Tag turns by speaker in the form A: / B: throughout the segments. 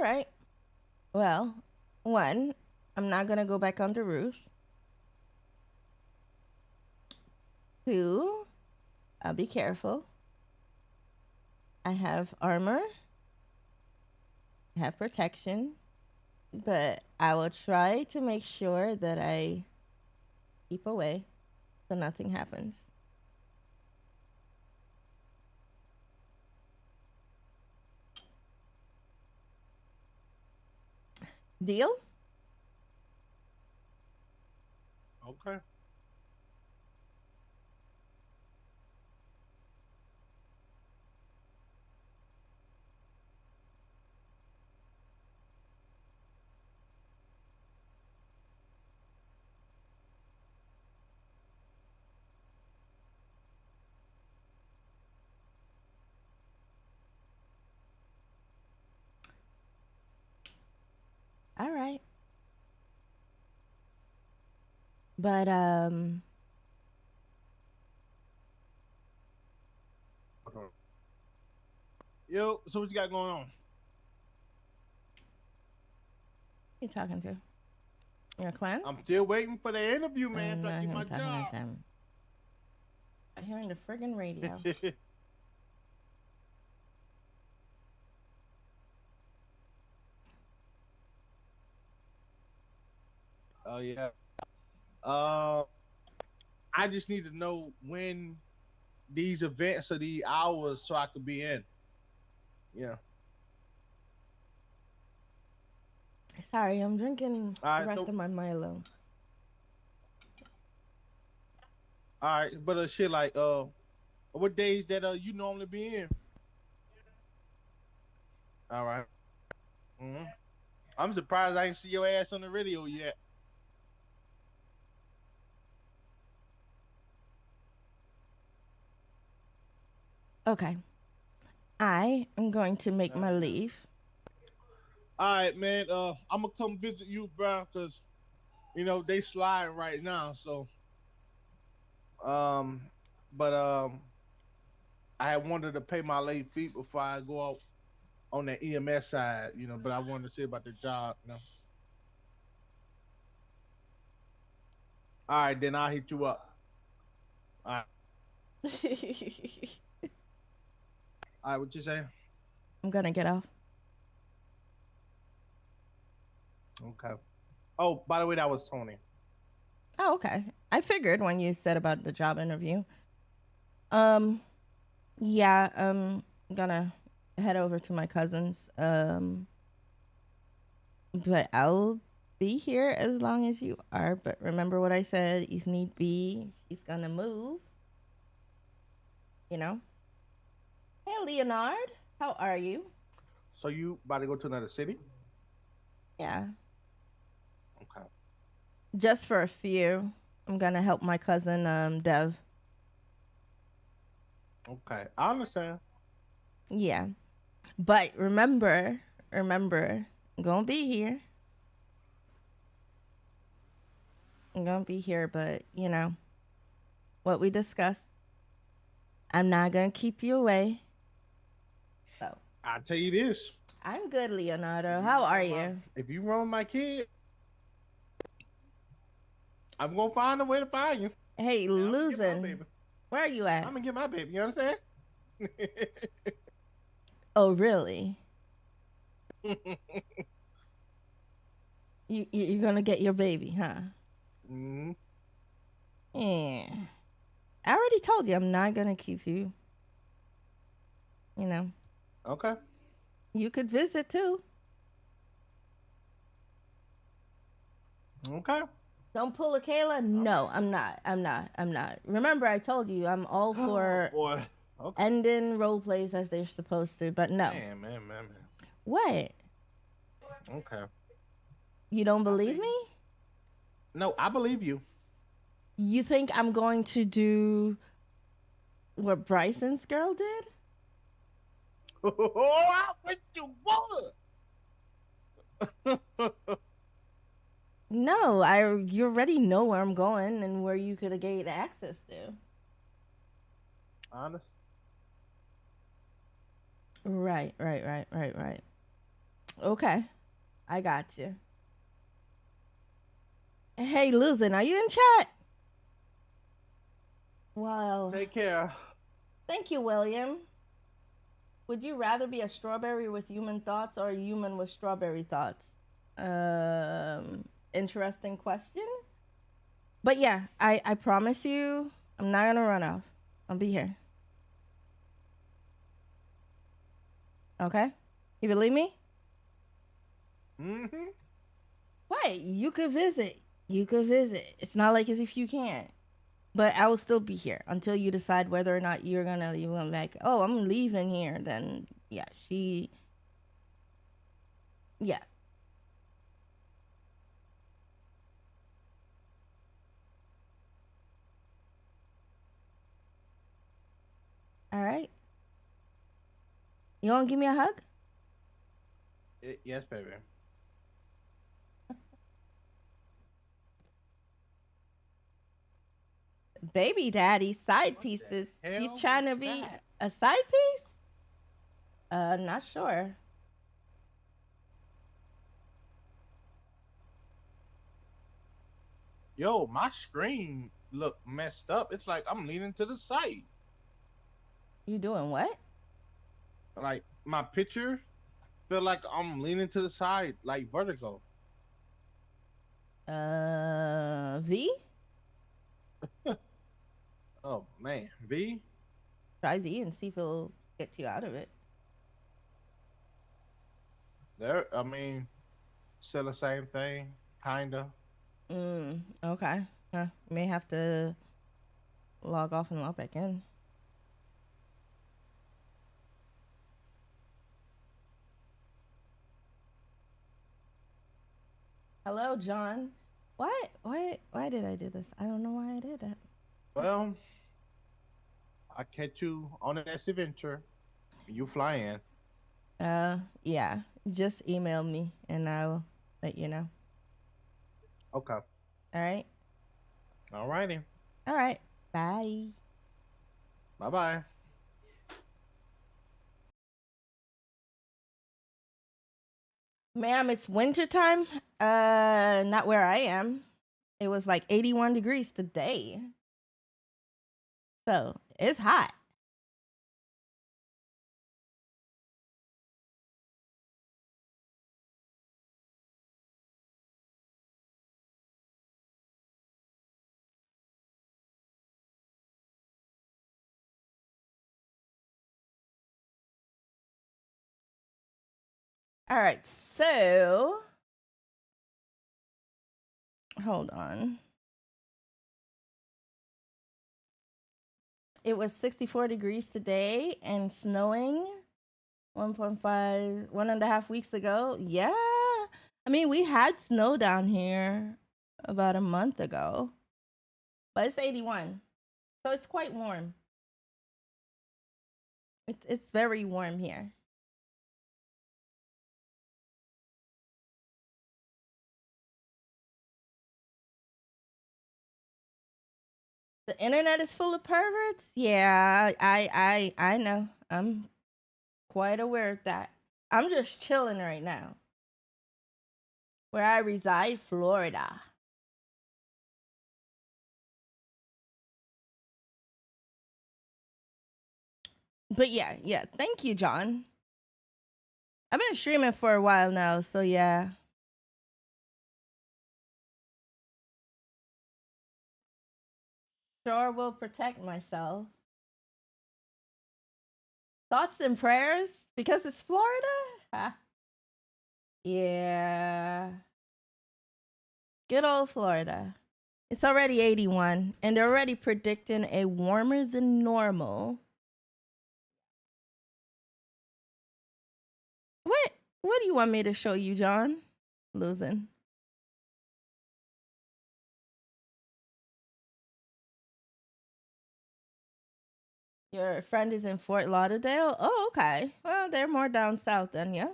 A: right. Well, one, I'm not gonna go back on the roof. Two, I'll be careful. I have armor, I have protection, but I will try to make sure that I keep away so nothing happens. Deal?
B: Okay.
A: All right. But
B: Yo, so what you got going on?
A: who you talking to? Your clan?
B: I'm still waiting for the interview, man,
A: I'm
B: so I
A: not
B: get my
A: him talking to
B: job.
A: them. I hear in the friggin' radio.
B: Oh yeah. Uh, I just need to know when these events or the hours so I could be in. Yeah.
A: Sorry, I'm drinking
B: All
A: the
B: right.
A: rest
B: So
A: of my Milo.
B: all right, but shit like what days that you normally be in? All right. Mm-hmm. I'm surprised I ain't see your ass on the radio yet.
A: Okay. I am going to make my
B: Yeah.
A: leave.
B: All right, man. I'm gonna come visit you, bro, cause they sliding right now. So um, but I wanted to pay my late fee before I go out on the EMS side, but I wanted to see about the job. All right, then I'll hit you up. All right, all right, what you say?
A: I'm gonna get off.
B: Okay. Oh, by the way, that was Tony.
A: Oh, okay. I figured when you said about the job interview. Um, yeah, I'm gonna head over to my cousin's. But I'll be here as long as you are. But remember what I said, if need be, she's gonna move, you know? Hey, Leonard, how are you?
B: So you about to go to another city?
A: Yeah,
B: Okay.
A: just for a few. I'm gonna help my cousin, Dev.
B: Okay, I understand.
A: Yeah, but remember, I'm gonna be here. I'm gonna be here, but what we discussed. I'm not gonna keep you away. So
B: I tell you this:
A: I'm good,
B: if
A: Leonardo.
B: you
A: How are
B: wrong my
A: you?
B: if you wrong my kid, I'm gonna find a way to find you.
A: Hey,
B: And I'm gonna get my
A: losing.
B: baby.
A: Where are you
B: I'm
A: at?
B: gonna get my baby. You understand?
A: Oh, really? You're gonna get your baby, huh?
B: hmm
A: Yeah. I already told you I'm not gonna keep you. You know,
B: Okay.
A: you could visit too.
B: Okay.
A: Don't pull a Kayla.
B: All
A: No,
B: right.
A: I'm not. I'm not. I'm not. Remember, I told you I'm all
B: Oh
A: for
B: boy. Okay.
A: ending role plays as they're supposed to. But no.
B: Man.
A: What?
B: Okay.
A: You don't
B: I
A: believe
B: see you.
A: me?
B: No, I believe you.
A: You think I'm going to do what Bryson's girl did?
B: Oh, I went to water.
A: No, I you already know where I'm going and where you could gain access to.
B: Honest.
A: Right. Okay, I got you. Hey, Luzin, are you in chat? Well,
B: Take care.
A: thank you, William. Would you rather be a strawberry with human thoughts or a human with strawberry thoughts? Interesting question. But yeah, I promise you, I'm not gonna run off. I'll be here. Okay? You believe me?
B: Mm-hmm.
A: Wait, you could visit. You could visit. It's not like as if you can't. But I will still be here until you decide whether or not you're gonna like, oh, I'm leaving here. Then yeah, yeah. All right. You gonna give me a hug?
B: Yes, baby.
A: Baby daddy side
B: What the
A: pieces. You
B: hell was
A: trying to be
B: that?
A: a side piece? Not sure.
B: Yo, my screen look messed up. It's like I'm leaning to the side.
A: You doing what?
B: Like my picture feel like I'm leaning to the side, like vertical.
A: V?
B: Oh man, V.
A: Try Z and see if it'll get you out of it.
B: There. I mean, still the same thing, kinda.
A: Okay. Huh. May have to log off and log back in. Hello, John. What? Why did I do this? I don't know why I did that.
B: Well, I catch you on the next adventure. You fly in.
A: Yeah. Just email me and I'll let you know.
B: Okay.
A: All right.
B: Alrighty.
A: All right. Bye.
B: Bye bye.
A: Ma'am, it's winter time. Not where I am. It was like 81 degrees today. So it's hot. All right. So hold on. It was 64 degrees today and snowing 1.5, 1.5 weeks ago. Yeah. I mean, we had snow down here about a month ago, but it's 81. So it's quite warm. It's very warm here. The internet is full of perverts. Yeah, I know. I'm quite aware of that. I'm just chilling right now. Where I reside, Florida. But yeah, yeah. Thank you, John. I've been streaming for a while now, so yeah. Sure will protect myself. Thoughts and prayers because it's Florida. Yeah, good old Florida. It's already 81, and they're already predicting a warmer than normal. What? What do you want me to show you, John? Losing. Your friend is in Fort Lauderdale. Oh, okay. Well, they're more down south then, yeah.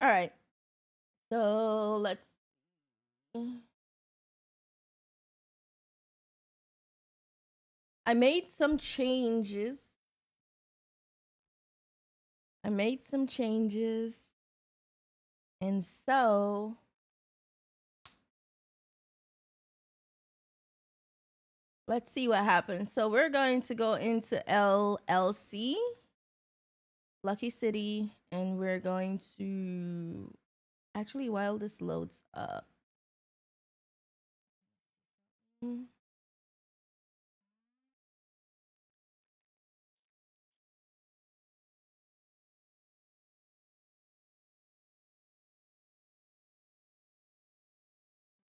A: All right. So let's I made some changes. I made some changes. And so let's see what happens. So we're going to go into LLC, Lucky City, and we're going to actually, while this loads up,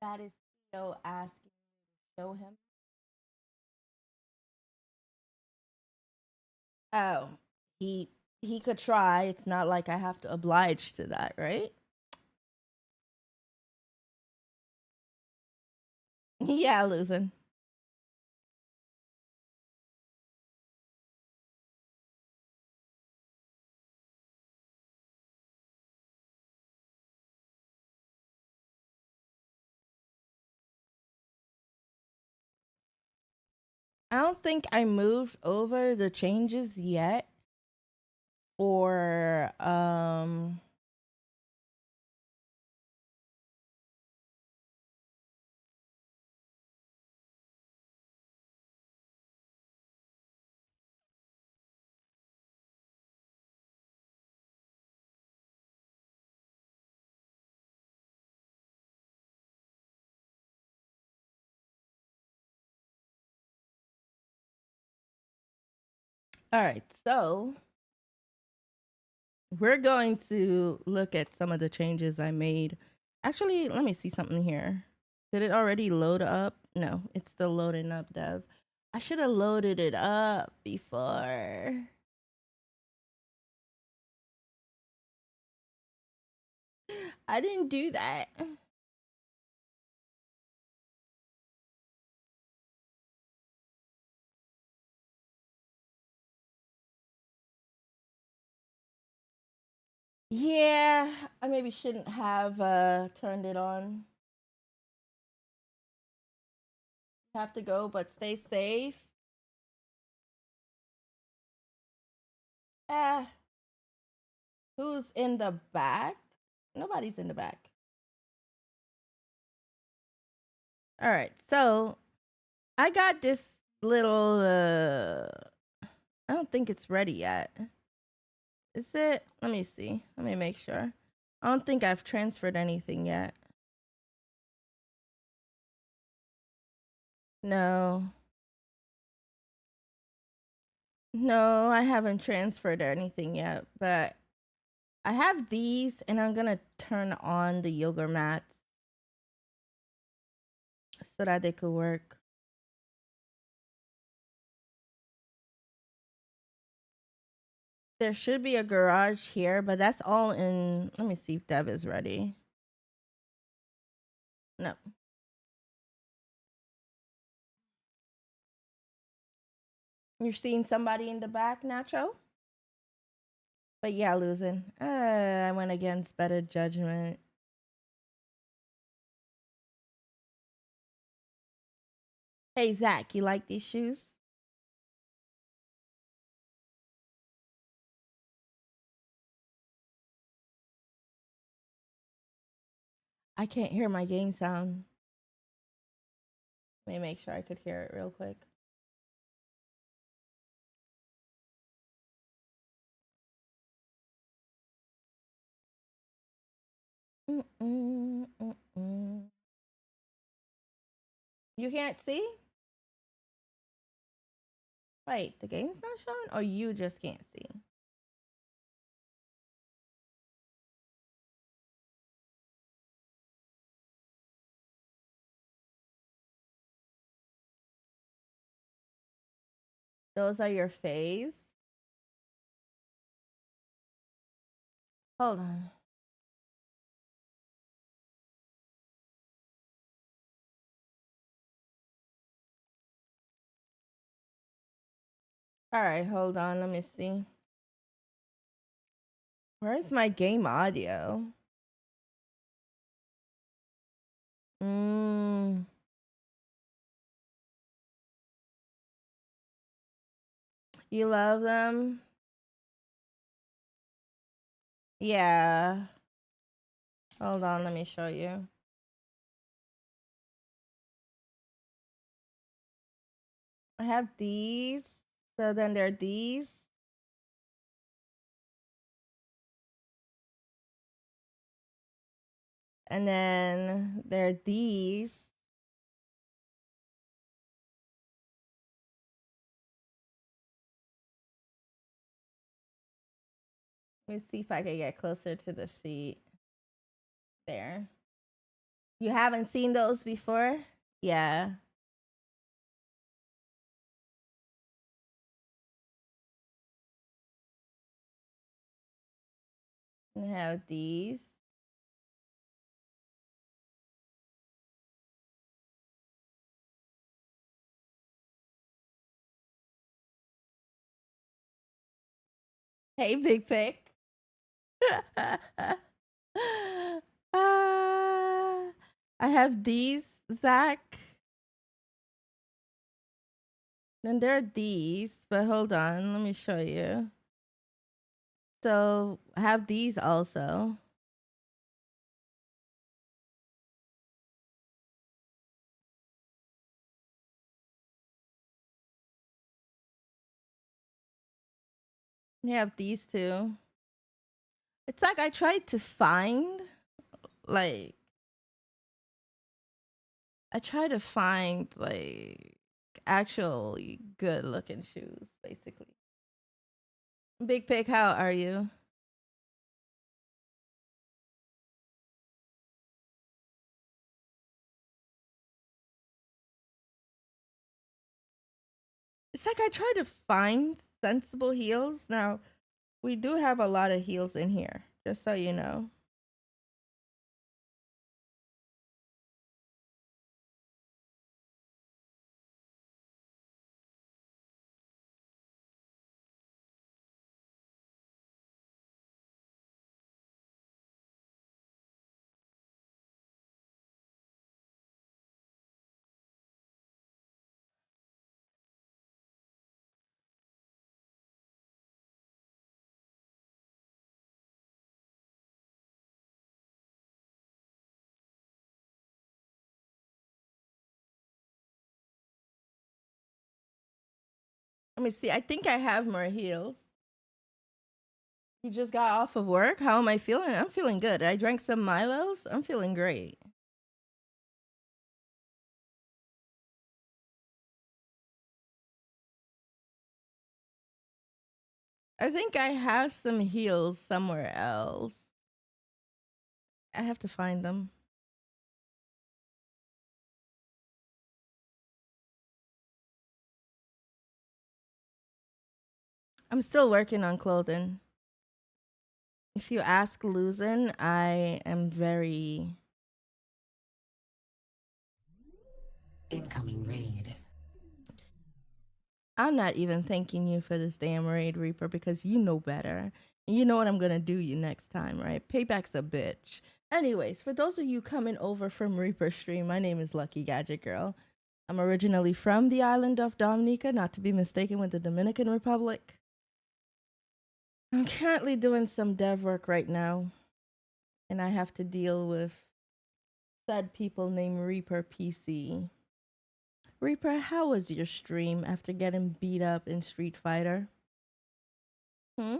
A: that is Theo asking me to show him. Oh, he he could try. It's not like I have to oblige to that, right? Yeah, losing. I don't think I moved over the changes yet for all right, so we're going to look at some of the changes I made. Actually, let me see something here. Did it already load up? No, it's still loading up, Dev. I should have loaded it up before. I didn't do that. Yeah, I maybe shouldn't have turned it on. Have to go, but stay safe. Eh, who's in the back? Nobody's in the back. All right, so I got this little. I don't think it's ready yet. Is it? Let me see. Let me make sure. I don't think I've transferred anything yet. No. No, I haven't transferred anything yet, but I have these and I'm gonna turn on the yoga mats so that they could work. There should be a garage here, but that's all in. Let me see if Dev is ready. No. You're seeing somebody in the back, Nacho? But yeah, losing. I went against better judgment. Hey, Zach, you like these shoes? I can't hear my game sound. Let me make sure I could hear it real quick. Mm-mm, mm-mm. You can't see? Wait, the game's not showing? Or you just can't see? Those are your faves? Hold on. All right, hold on. Let me see. Where's my game audio? Mm, you love them? Yeah. Hold on, let me show you. I have these. So then there are these. And then there are these. Let me see if I can get closer to the feet. There. You haven't seen those before? Yeah. I have these. Hey, Big Pick. I have these, Zach. Then there are these, but hold on, let me show you. So I have these also. You have these two. It's like I tried to find, like, actual good looking shoes, basically. Big Pig, how are you? It's like I try to find sensible heels. Now, we do have a lot of heels in here, just so you know. Let me see. I think I have more heels. You just got off of work. How am I feeling? I'm feeling good. I drank some Milos. I'm feeling great. I think I have some heels somewhere else. I have to find them. I'm still working on clothing. If you ask Luzin, I am very.
C: Incoming raid.
A: I'm not even thanking you for this damn raid, Reaper, because you know better. And you know what I'm gonna do you next time, right? Payback's a bitch. Anyways, for those of you coming over from Reaper Stream, my name is Lucky Gadget Girl. I'm originally from the island of Dominica, not to be mistaken with the Dominican Republic. I'm currently doing some dev work right now, and I have to deal with said people named Reaper PC. Reaper, how was your stream after getting beat up in Street Fighter? Hmm?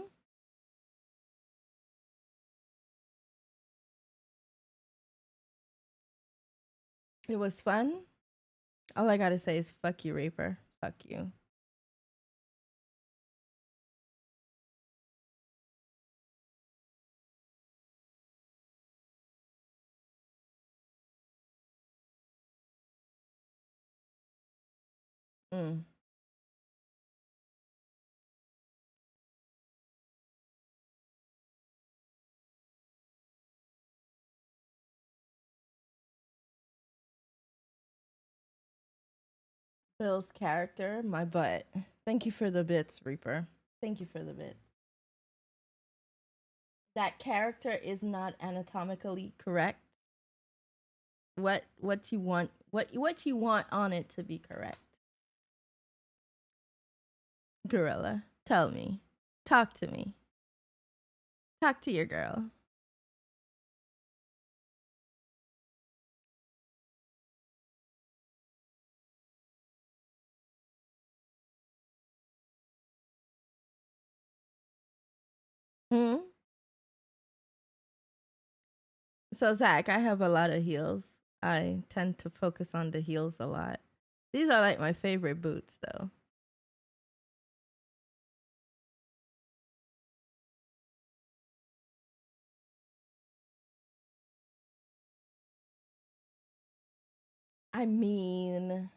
A: It was fun? All I gotta say is fuck you, Reaper. Fuck you. Mm. Bill's character, my butt. Thank you for the bits, Reaper. Thank you for the bits. That character is not anatomically correct. What you want, what you want on it to be correct. Gorilla, tell me. Talk to me. Talk to your girl. Hmm? So Zach, I have a lot of heels. I tend to focus on the heels a lot. These are like my favorite boots though. I mean,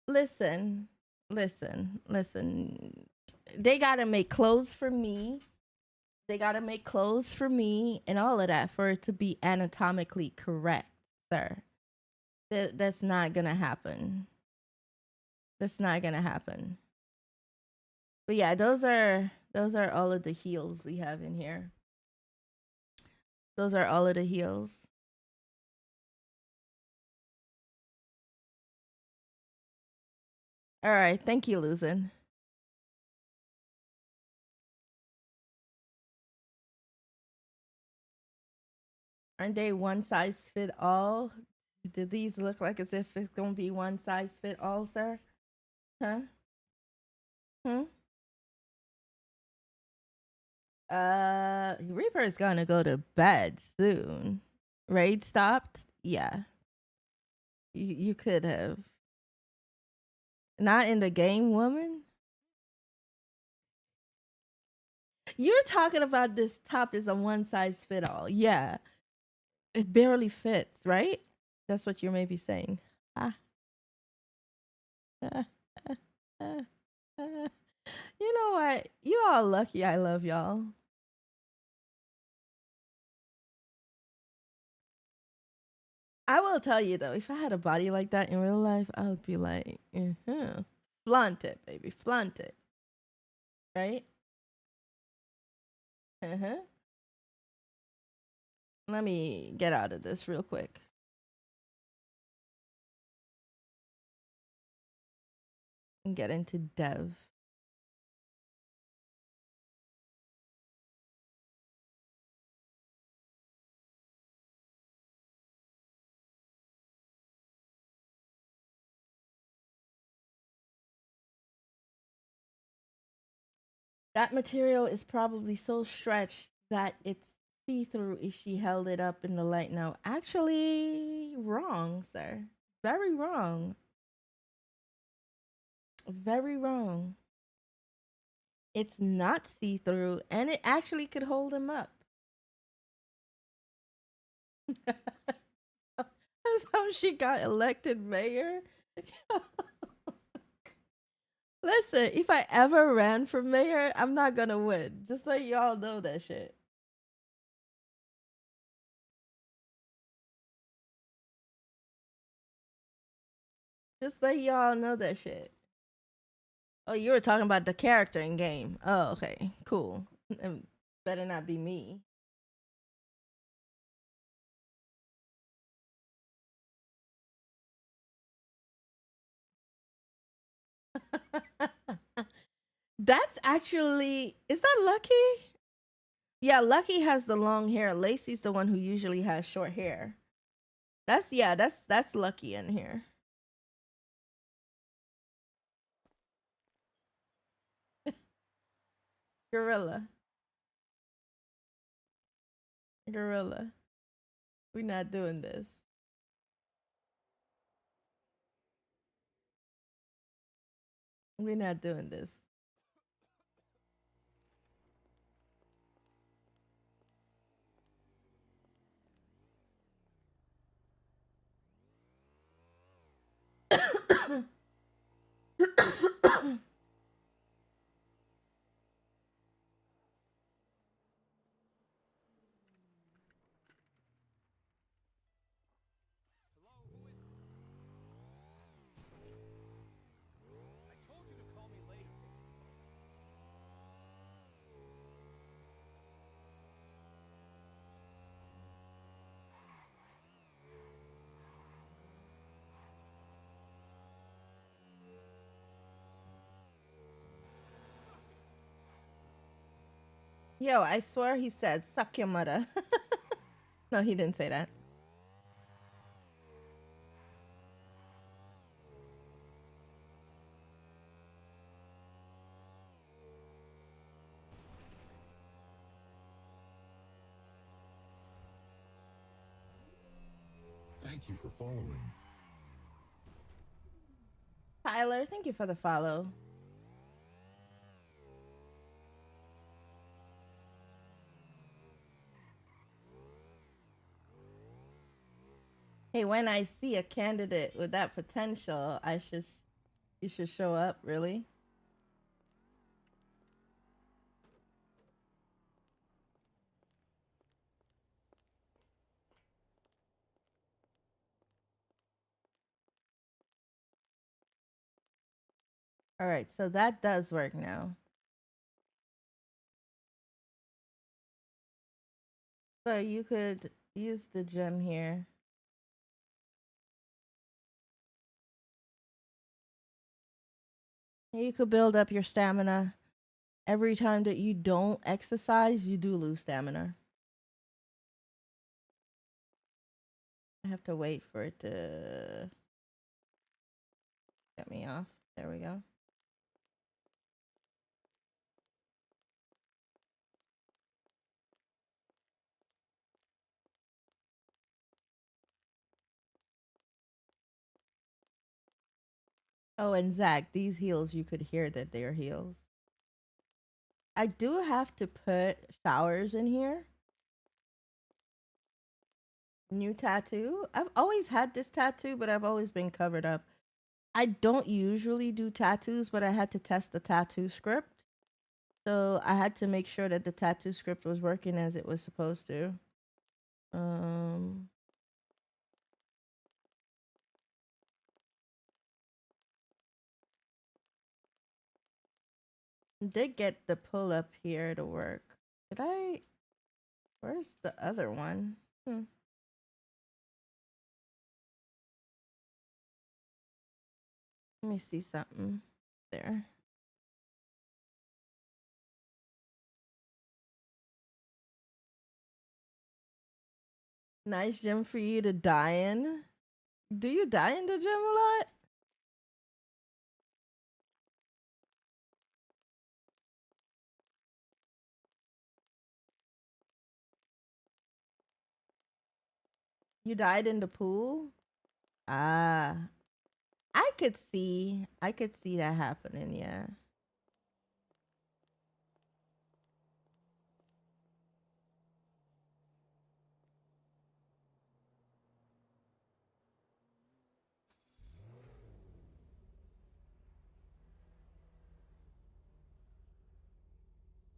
A: listen, listen. They gotta make clothes for me. They gotta make clothes for me and all of that for it to be anatomically correct, sir. That's not gonna happen. That's not gonna happen. But yeah, those are all of the heels we have in here. Those are all of the heels. All right, thank you, Luzin. Aren't they one size fit all? Do these look like as if it's gonna be one size fit all, sir? Huh? Hmm? Reaper's gonna go to bed soon. Raid stopped? Yeah. You could have. Not in the game, woman? You're talking about this top is a one size fit all. Yeah. It barely fits, right? That's what you're maybe saying. Ah. You know what? You all lucky I love y'all. I will tell you though, if I had a body like that in real life, I would be like, flaunt it, baby, flaunt it, right? Uh-huh. Let me get out of this real quick and get into dev. That material is probably so stretched that it's see through if she held it up in the light now. Actually, wrong, sir. Very wrong. Very wrong. It's not see through and it actually could hold him up. That's how she got elected mayor. Listen, if I ever ran for mayor, I'm not gonna win. Just let y'all know that shit. Just let y'all know that shit. Oh, you were talking about the character in game. Oh, okay, cool. Better not be me. That's actually, is that Lucky? Yeah, Lucky has the long hair. Lacey's the one who usually has short hair. That's yeah, that's Lucky in here. Gorilla. Gorilla. We're not doing this. We're not doing this. Yo, I swear he said, suck your mother. No, he didn't say that.
C: Thank you for following.
A: Tyler, thank you for the follow. Hey, when I see a candidate with that potential, you should show up, really. All right, so that does work now. So you could use the gem here. You could build up your stamina. Every time that you don't exercise, you do lose stamina. I have to wait for it to get me off. There we go. Oh, and Zach, these heels, you could hear that they're heels. I do have to put showers in here. New tattoo. I've always had this tattoo, but I've always been covered up. I don't usually do tattoos, but I had to test the tattoo script. So I had to make sure that the tattoo script was working as it was supposed to. Um did get the pull up here to work. Did I where's the other one? Let me see something there. Nice gym for you to die in. Do you die in the gym a lot? You died in the pool? Ah, I could see that happening, yeah.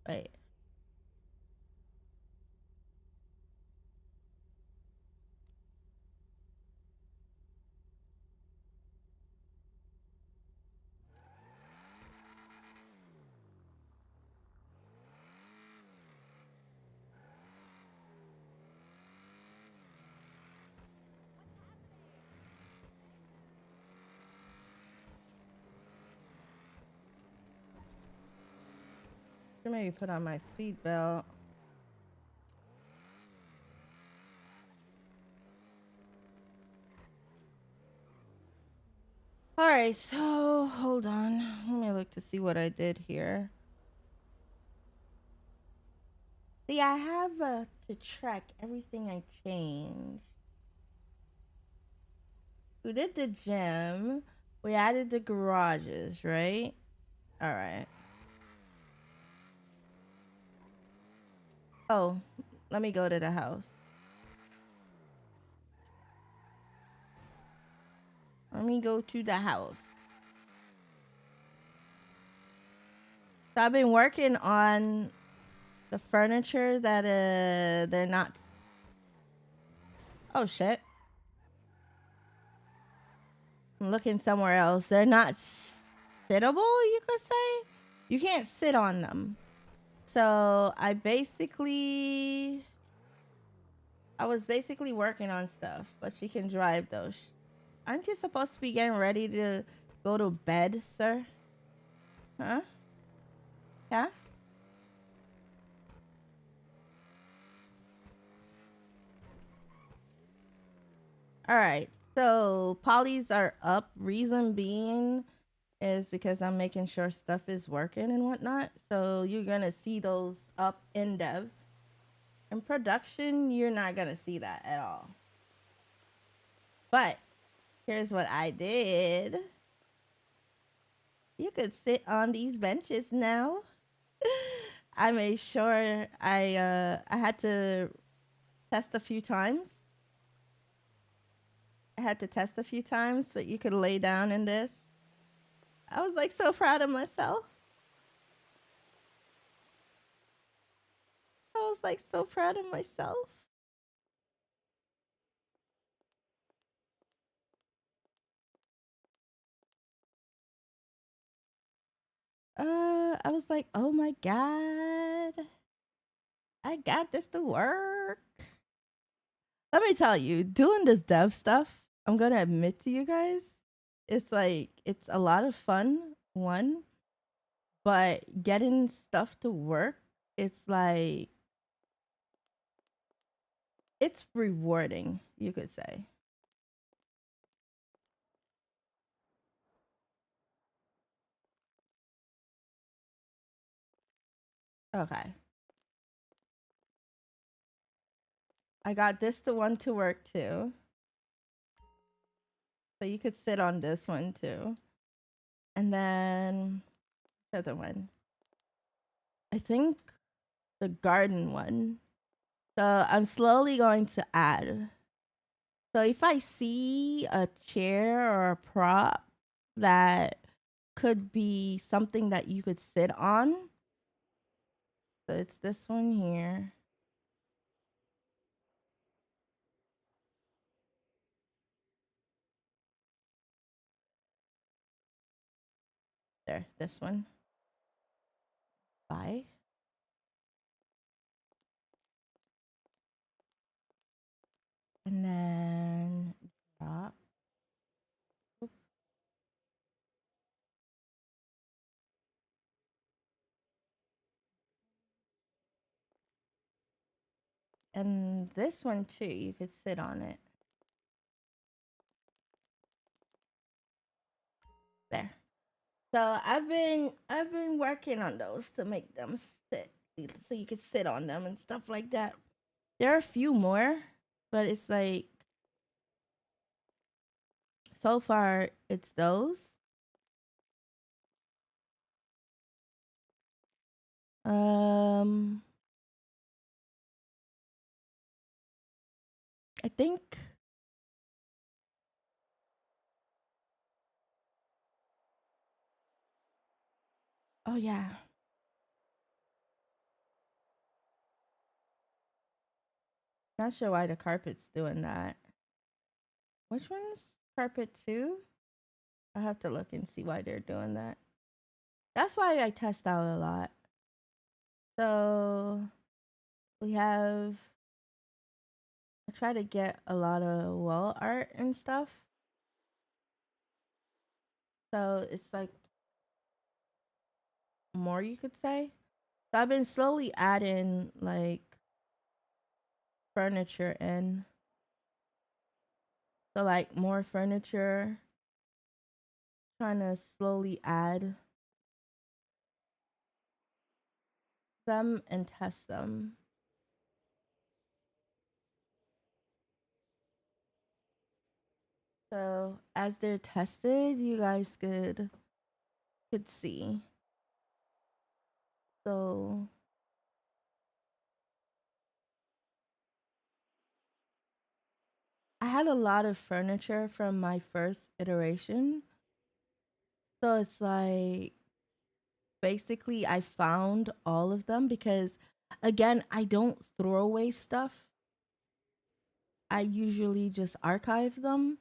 A: Wait. Should maybe put on my seatbelt. All right, so hold on. Let me look to see what I did here. See, I have to track everything I changed. We did the gym. We added the garages, right? All right. Oh, let me go to the house. Let me go to the house. So I've been working on the furniture that they're not. Oh shit! I'm looking somewhere else. They're not sittable. You could say you can't sit on them. So I was basically working on stuff, but she can drive those. Aren't you supposed to be getting ready to go to bed, sir? Huh? Yeah? All right. So polys are up. Reason being is because I'm making sure stuff is working and whatnot. So you're gonna see those up in dev. In production, you're not gonna see that at all. But here's what I did. You could sit on these benches now. I made sure I had to test a few times. I had to test a few times, but you could lay down in this. I was like so proud of myself. I was like so proud of myself. I was like, oh my god, I got this to work. Let me tell you, doing this dev stuff, I'm gonna admit to you guys, it's like it's a lot of fun. One, but getting stuff to work, it's like it's rewarding, you could say. Okay, I got this the one to work too, so you could sit on this one too, and then the other one. I think the garden one. So I'm slowly going to add. So if I see a chair or a prop that could be something that you could sit on, so it's this one here. There, this one. Bye. And then drop. Oop. And this one too, you could sit on it. There. So I've been working on those to make them sit so you could sit on them and stuff like that. There are a few more, but it's like so far it's those. Um I think oh yeah. Not sure why the carpet's doing that. Which one's carpet 2? I have to look and see why they're doing that. That's why I test out a lot. So we have I try to get a lot of wall art and stuff. So it's like more you could say. So I've been slowly adding like furniture in. So like more furniture, trying to slowly add them and test them. So as they're tested, you guys could see. So I had a lot of furniture from my first iteration. So it's like basically I found all of them because again, I don't throw away stuff. I usually just archive them.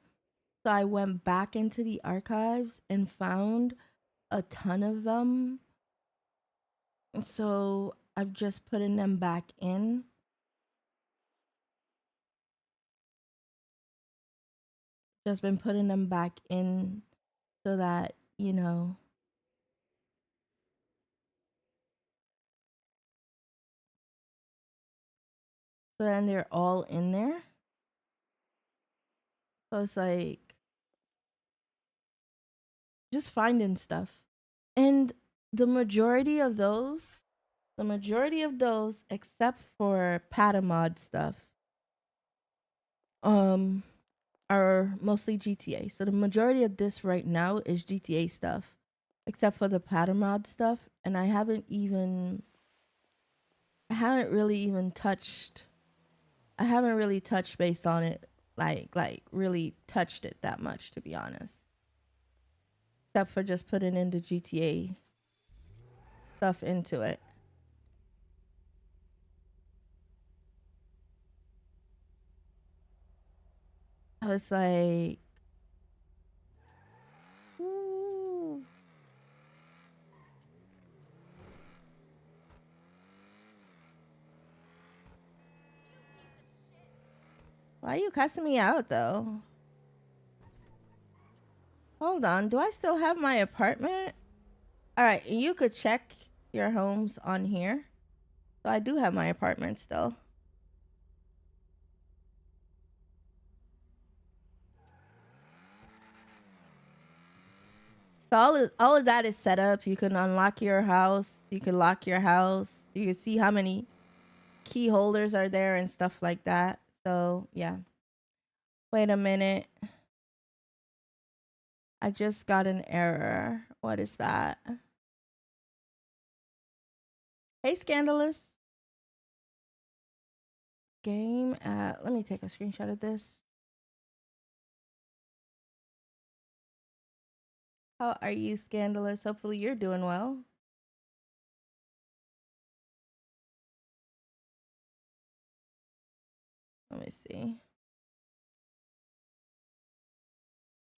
A: So I went back into the archives and found a ton of them. So I've just putting them back in. Just been putting them back in so that, so then they're all in there. So it's like just finding stuff. And the majority of those, except for Patamod stuff, um, are mostly GTA. So the majority of this right now is GTA stuff, except for the Patamod stuff. And I haven't really even touched. I haven't really touched base on it, like really touched it that much, to be honest. Except for just putting in the GTA stuff into it. So it's like, ooh, why are you cussing me out though? Hold on, do I still have my apartment? All right, you could check your homes on here. So I do have my apartment still. So all of that is set up. You can unlock your house. You can lock your house. You can see how many key holders are there and stuff like that. So yeah. Wait a minute. I just got an error. What is that? Hey, Scandalous. Game at. Let me take a screenshot of this. How are you, Scandalous? Hopefully you're doing well. Let me see.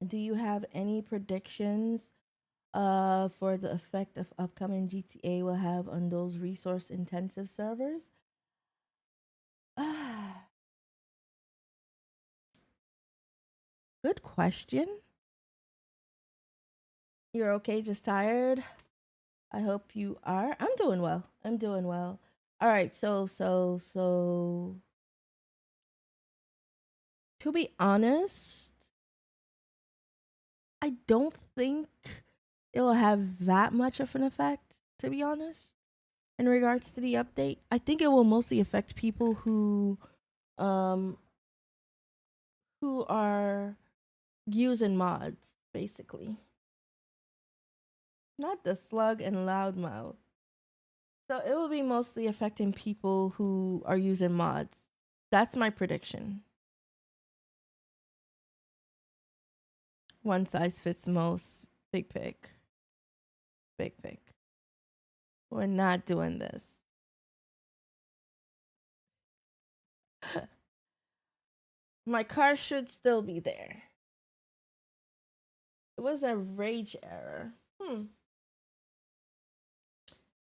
A: Do you have any predictions for the effect of upcoming GTA will have on those resource intensive servers? Good question. You're okay, just tired? I hope you are. I'm doing well. I'm doing well. All right, so to be honest, I don't think it will have that much of an effect, to be honest. In regards to the update, I think it will mostly affect people um who are using mods, basically. Not the slug and loudmouth. So it will be mostly affecting people who are using mods. That's my prediction. One size fits most. Big pick. Big pick. We're not doing this. My car should still be there. It was a rage error.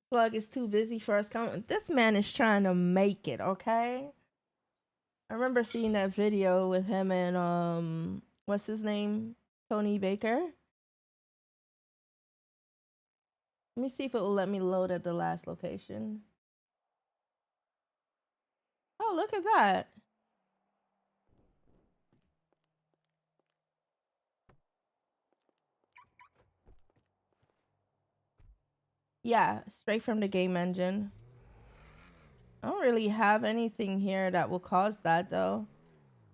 A: Slug is too busy for us comment. This man is trying to make it, okay? I remember seeing that video with him and what's his name? Tony Baker. Let me see if it will let me load at the last location. Oh, look at that. Yeah, straight from the game engine. I don't really have anything here that will cause that though.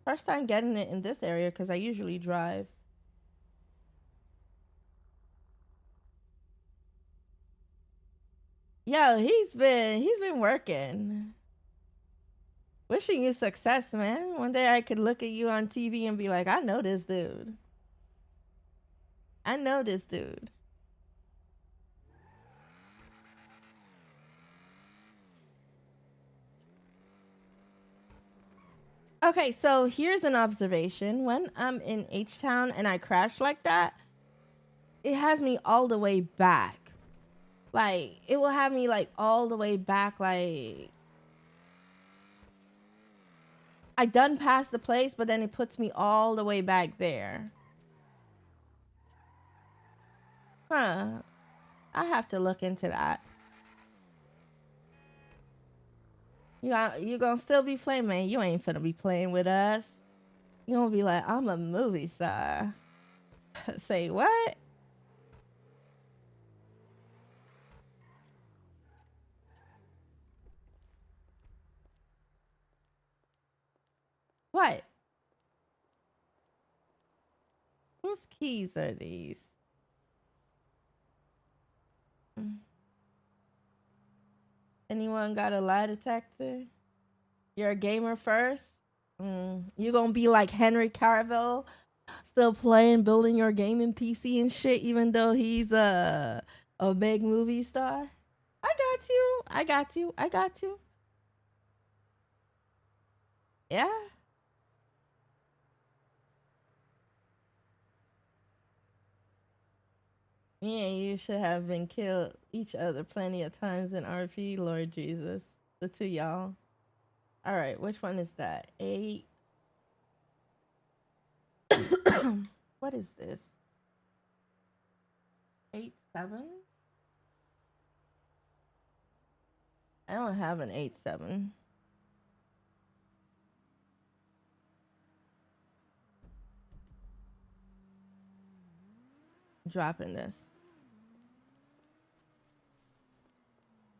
A: First time getting it in this area because I usually drive. Yo, he's been working. Wishing you success, man. One day I could look at you on TV and be like, I know this dude. I know this dude. Okay, so here's an observation. When I'm in H Town and I crash like that, it has me all the way back. Like, it will have me like all the way back. Like, I done past the place, but then it puts me all the way back there. Huh. I have to look into that. You gonna still be playing, man? You ain't finna be playing with us. You gonna be like, I'm a movie star. Say what? What? Whose keys are these? Anyone got a lie detector? You're a gamer first? You gonna be like Henry Cavill, still playing, building your gaming PC and shit, even though he's a big movie star? I got you. I got you. I got you. Yeah. Me and you should have been killed each other plenty of times in RP, Lord Jesus. The two y'all. All right, which one is that? 8. What is this? 8-7? I don't have an 8-7. Dropping this.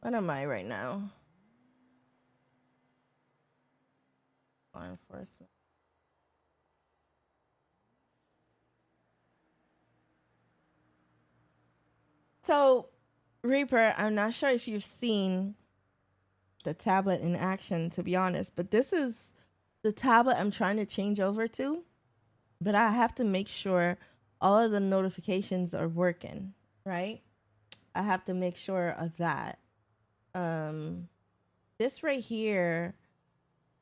A: What am I right now? Law enforcement. So, Reaper, I'm not sure if you've seen the tablet in action, to be honest, but this is the tablet I'm trying to change over to. But I have to make sure all of the notifications are working, right? I have to make sure of that. This right here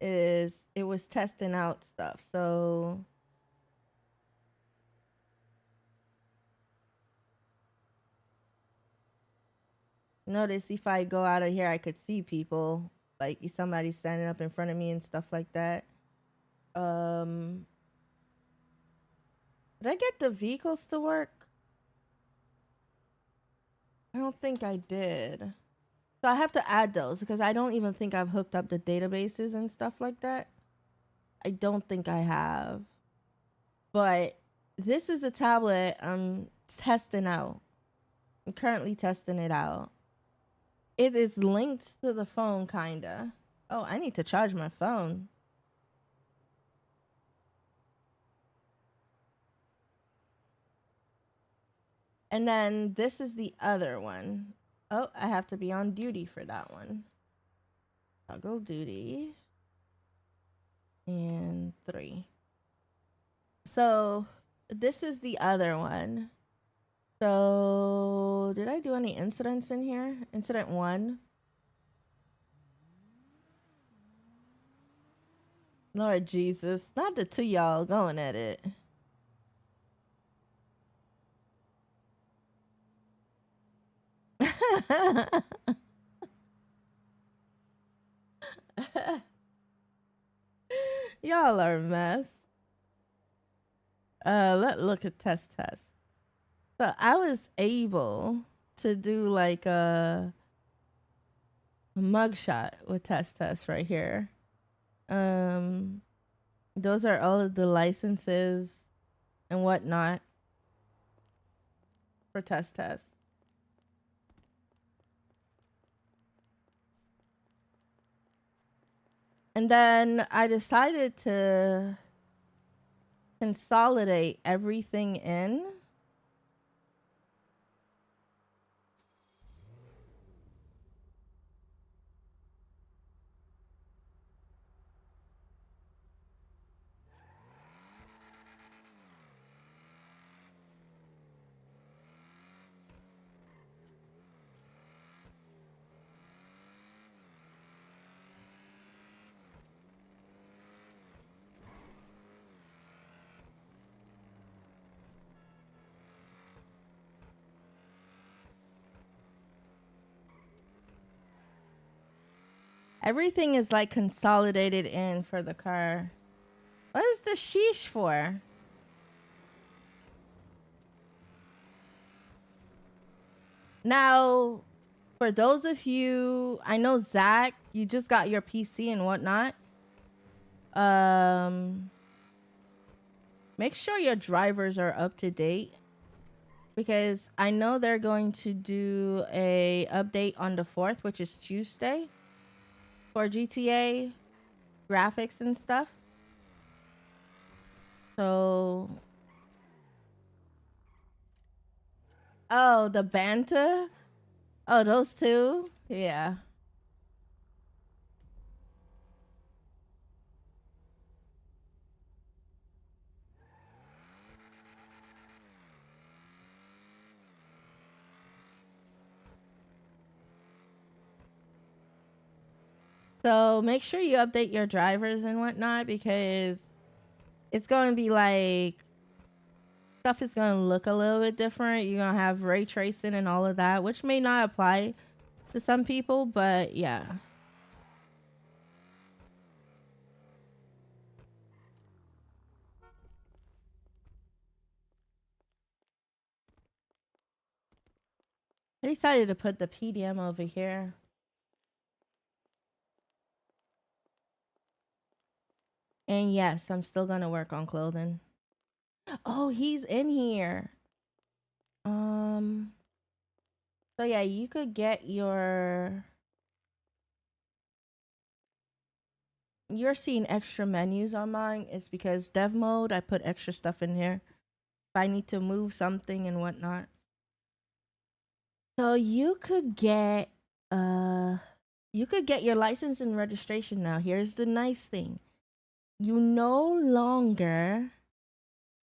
A: it was testing out stuff. So notice if I go out of here, I could see people, like somebody standing up in front of me and stuff like that. Did I get the vehicles to work? I don't think I did. So I have to add those because I don't even think I've hooked up the databases and stuff like that. I don't think I have. But this is the tablet I'm testing out. I'm currently testing it out. It is linked to the phone, kinda. Oh, I need to charge my phone. And then this is the other one. Oh, I have to be on duty for that one. Toggle duty. And 3. So this is the other one. So did I do any incidents in here? Incident 1. Lord Jesus, not the two y'all going at it. Y'all are a mess. Let's look at test. So I was able to do like a mugshot with test right here. Those are all of the licenses and whatnot for test. And then I decided to consolidate everything in. Everything is like consolidated in for the car. What is the sheesh for? Now, for those of you, I know Zach, you just got your PC and whatnot. Make sure your drivers are up to date because I know they're going to do a update on the 4th, which is Tuesday, for GTA graphics and stuff. So, oh, the Banta? Oh, those two? Yeah. So make sure you update your drivers and whatnot because it's going to be like stuff is going to look a little bit different. You're going to have ray tracing and all of that, which may not apply to some people, but yeah. I decided to put the PDM over here. And yes, I'm still going to work on clothing. Oh, he's in here. Um so yeah, you could get you're seeing extra menus on mine. It's because dev mode, I put extra stuff in here. If I need to move something and whatnot. So uh you could get your license and registration now. Here's the nice thing. You no longer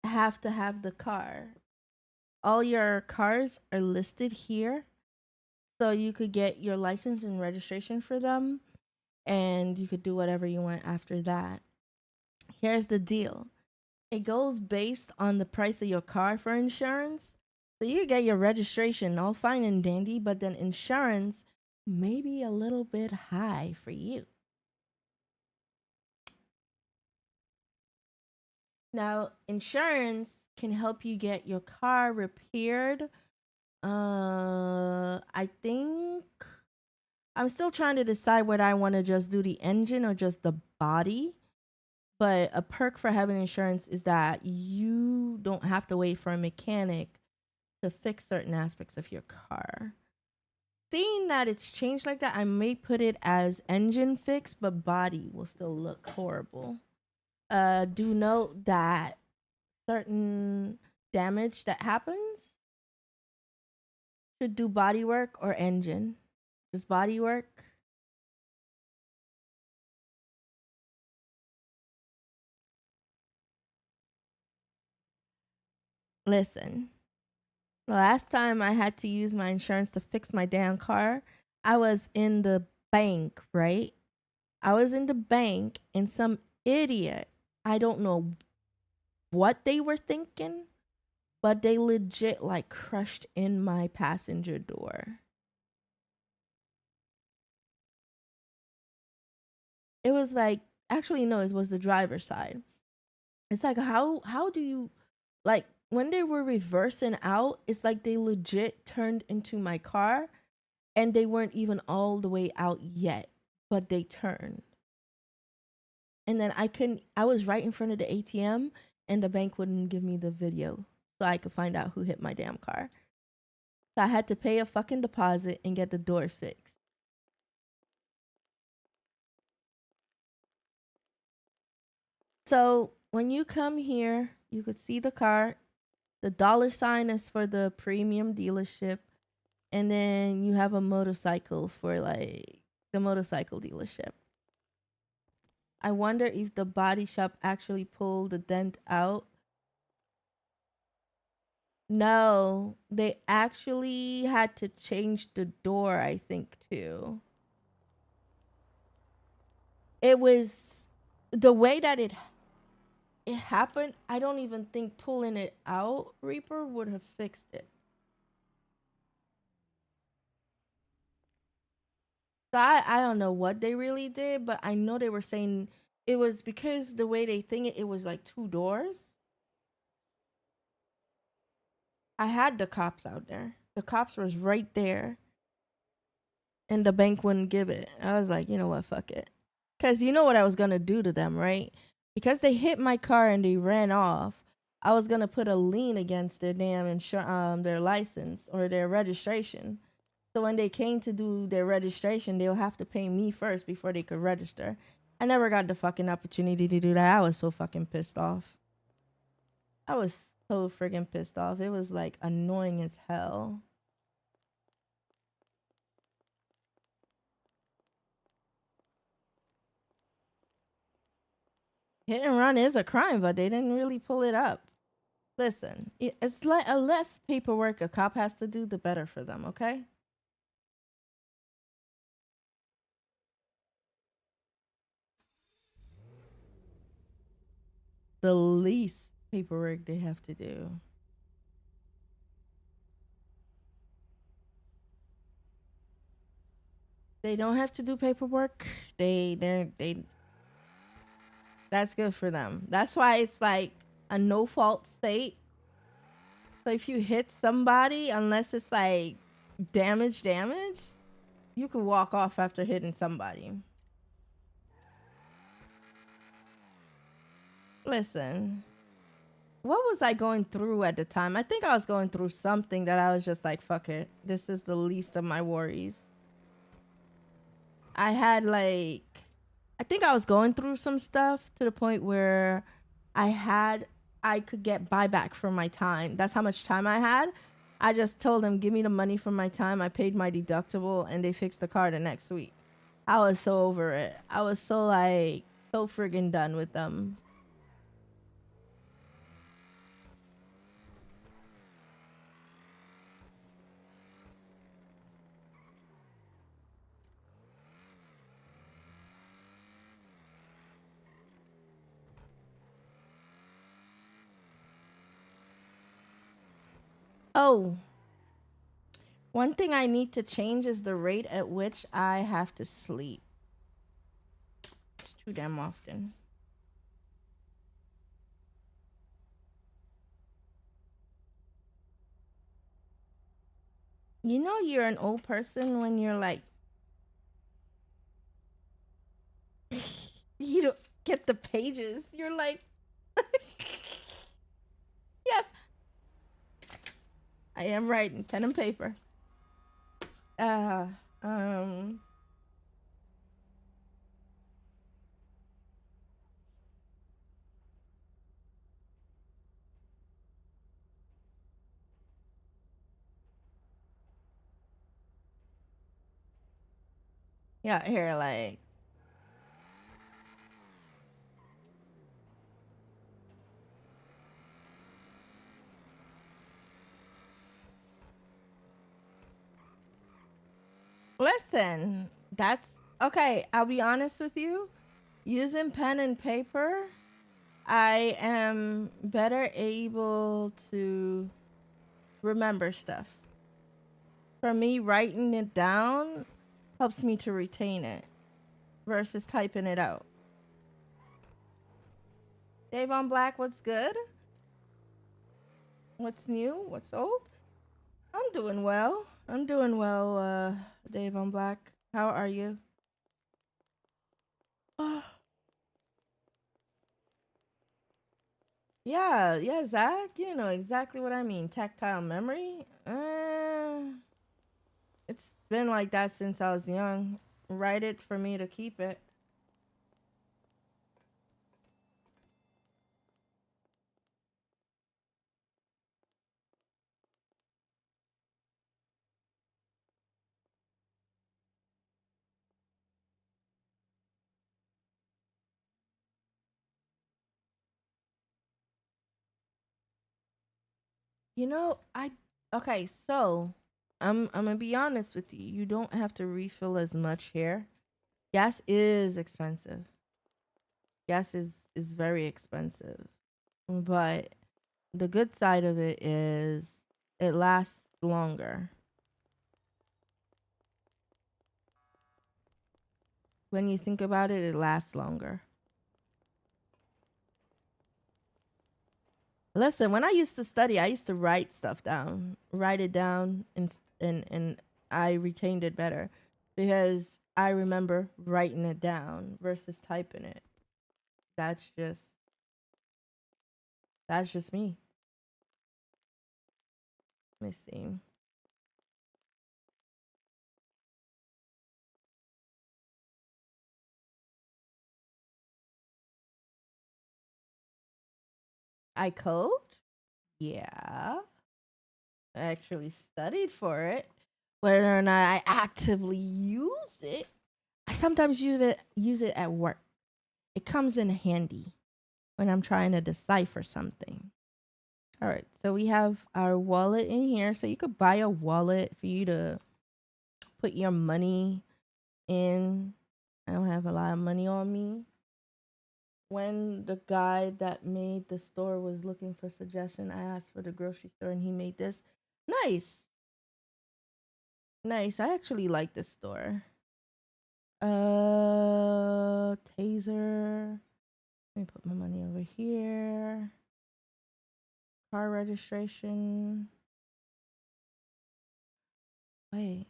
A: have to have the car. All your cars are listed here. So you could get your license and registration for them and you could do whatever you want after that. Here's the deal. It goes based on the price of your car for insurance. So you get your registration all fine and dandy, but then insurance may be a little bit high for you. Now, insurance can help you get your car repaired. I think I'm still trying to decide whether I want to just do the engine or just the body. But a perk for having insurance is that you don't have to wait for a mechanic to fix certain aspects of your car. Seeing that it's changed like that, I may put it as engine fix, but body will still look horrible. Do note that certain damage that happens should do body work or engine. Does body work? Listen, the last time I had to use my insurance to fix my damn car, I was in the bank, right? I was in the bank and some idiot, I don't know what they were thinking, but they legit like crushed in my passenger door. It was like actually no, it was the driver's side. It's like how do you like when they were reversing out, it's like they legit turned into my car and they weren't even all the way out yet, but they turned. And then I was right in front of the ATM and the bank wouldn't give me the video so I could find out who hit my damn car. So I had to pay a fucking deposit and get the door fixed. So when you come here, you could see the car. The dollar sign is for the premium dealership. And then you have a motorcycle for like the motorcycle dealership. I wonder if the body shop actually pulled the dent out. No, they actually had to change the door, I think, too. It was the way that it happened. I don't even think pulling it out Reaper would have fixed it. So I don't know what they really did, but I know they were saying it was because the way they think it was like two doors. I had the cops out there. The cops was right there, and the bank wouldn't give it. I was like, you know what, fuck it, because you know what I was gonna do to them, right? Because they hit my car and they ran off. I was gonna put a lien against their damn their license or their registration. So when they came to do their registration, they'll have to pay me first before they could register. I never got the fucking opportunity to do that. I was so fucking pissed off. I was so friggin' pissed off. It was like annoying as hell. Hit and run is a crime, but they didn't really pull it up. Listen, it's like a less paperwork a cop has to do, the better for them, okay? The least paperwork they have to do. They don't have to do paperwork. They that's good for them. That's why it's like a no fault state. So if you hit somebody, unless it's like damage, you could walk off after hitting somebody. Listen, what was I going through at the time? I think I was going through something that I was just like, fuck it. This is the least of my worries. I had like, I think I was going through some stuff to the point where I could get buyback for my time. That's how much time I had. I just told them, give me the money for my time. I paid my deductible and they fixed the car the next week. I was so over it. I was so like, so friggin' done with them. Oh, one thing I need to change is the rate at which I have to sleep. It's too damn often. You know you're an old person when you're like you don't get the pages. You're like yes, I am writing pen and paper. Uh um yeah, here like listen, that's okay, I'll be honest with you. Using pen and paper, I am better able to remember stuff. For me, writing it down helps me to retain it versus typing it out. Dave on Black, what's good? What's new? What's old? I'm doing well. I'm doing well, Dave on Black. How are you? Yeah, yeah, Zach. You know exactly what I mean. Tactile memory. It's been like that since I was young. Write it for me to keep it. You know, I okay, so I'm gonna be honest with you. You don't have to refill as much here. Gas is expensive. Gas is very expensive. But the good side of it is it lasts longer. When you think about it, it lasts longer. Listen, when I used to study, I used to write stuff down, write it down, and I retained it better because I remember writing it down versus typing it. That's just That's just me. Let me see. I code? Yeah. I actually studied for it. Whether or not I actively use it, I sometimes use it at work. It comes in handy when I'm trying to decipher something. All right, so we have our wallet in here. So you could buy a wallet for you to put your money in. I don't have a lot of money on me. When the guy that made the store was looking for suggestion, I asked for the grocery store and he made this. Nice. Nice. I actually like this store. Taser. Let me put my money over here. Car registration. Wait.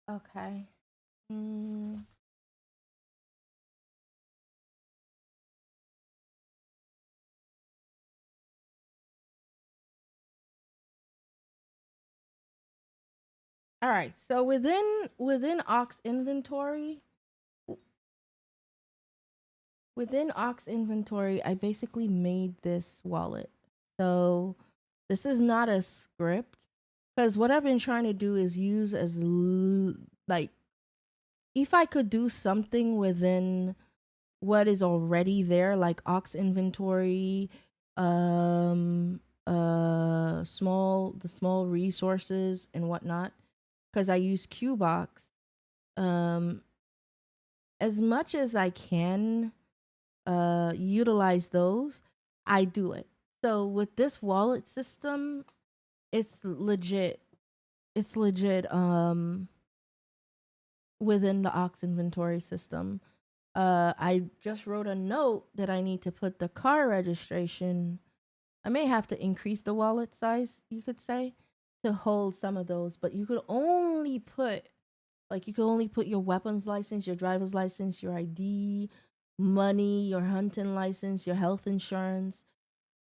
A: Okay. Mm. All right. So within Ox inventory, I basically made this wallet. So this is not a script because what I've been trying to do is use like if I could do something within what is already there, like Ox inventory, um, small resources and whatnot, because I use Qbox. Um, as much as I can, utilize those, I do it. So with this wallet system, it's legit. It's legit. Within the Ox inventory system. I just wrote a note that I need to put the car registration. I may have to increase the wallet size, you could say, to hold some of those, but you could only put your weapons license, your driver's license, your ID, money, your hunting license, your health insurance.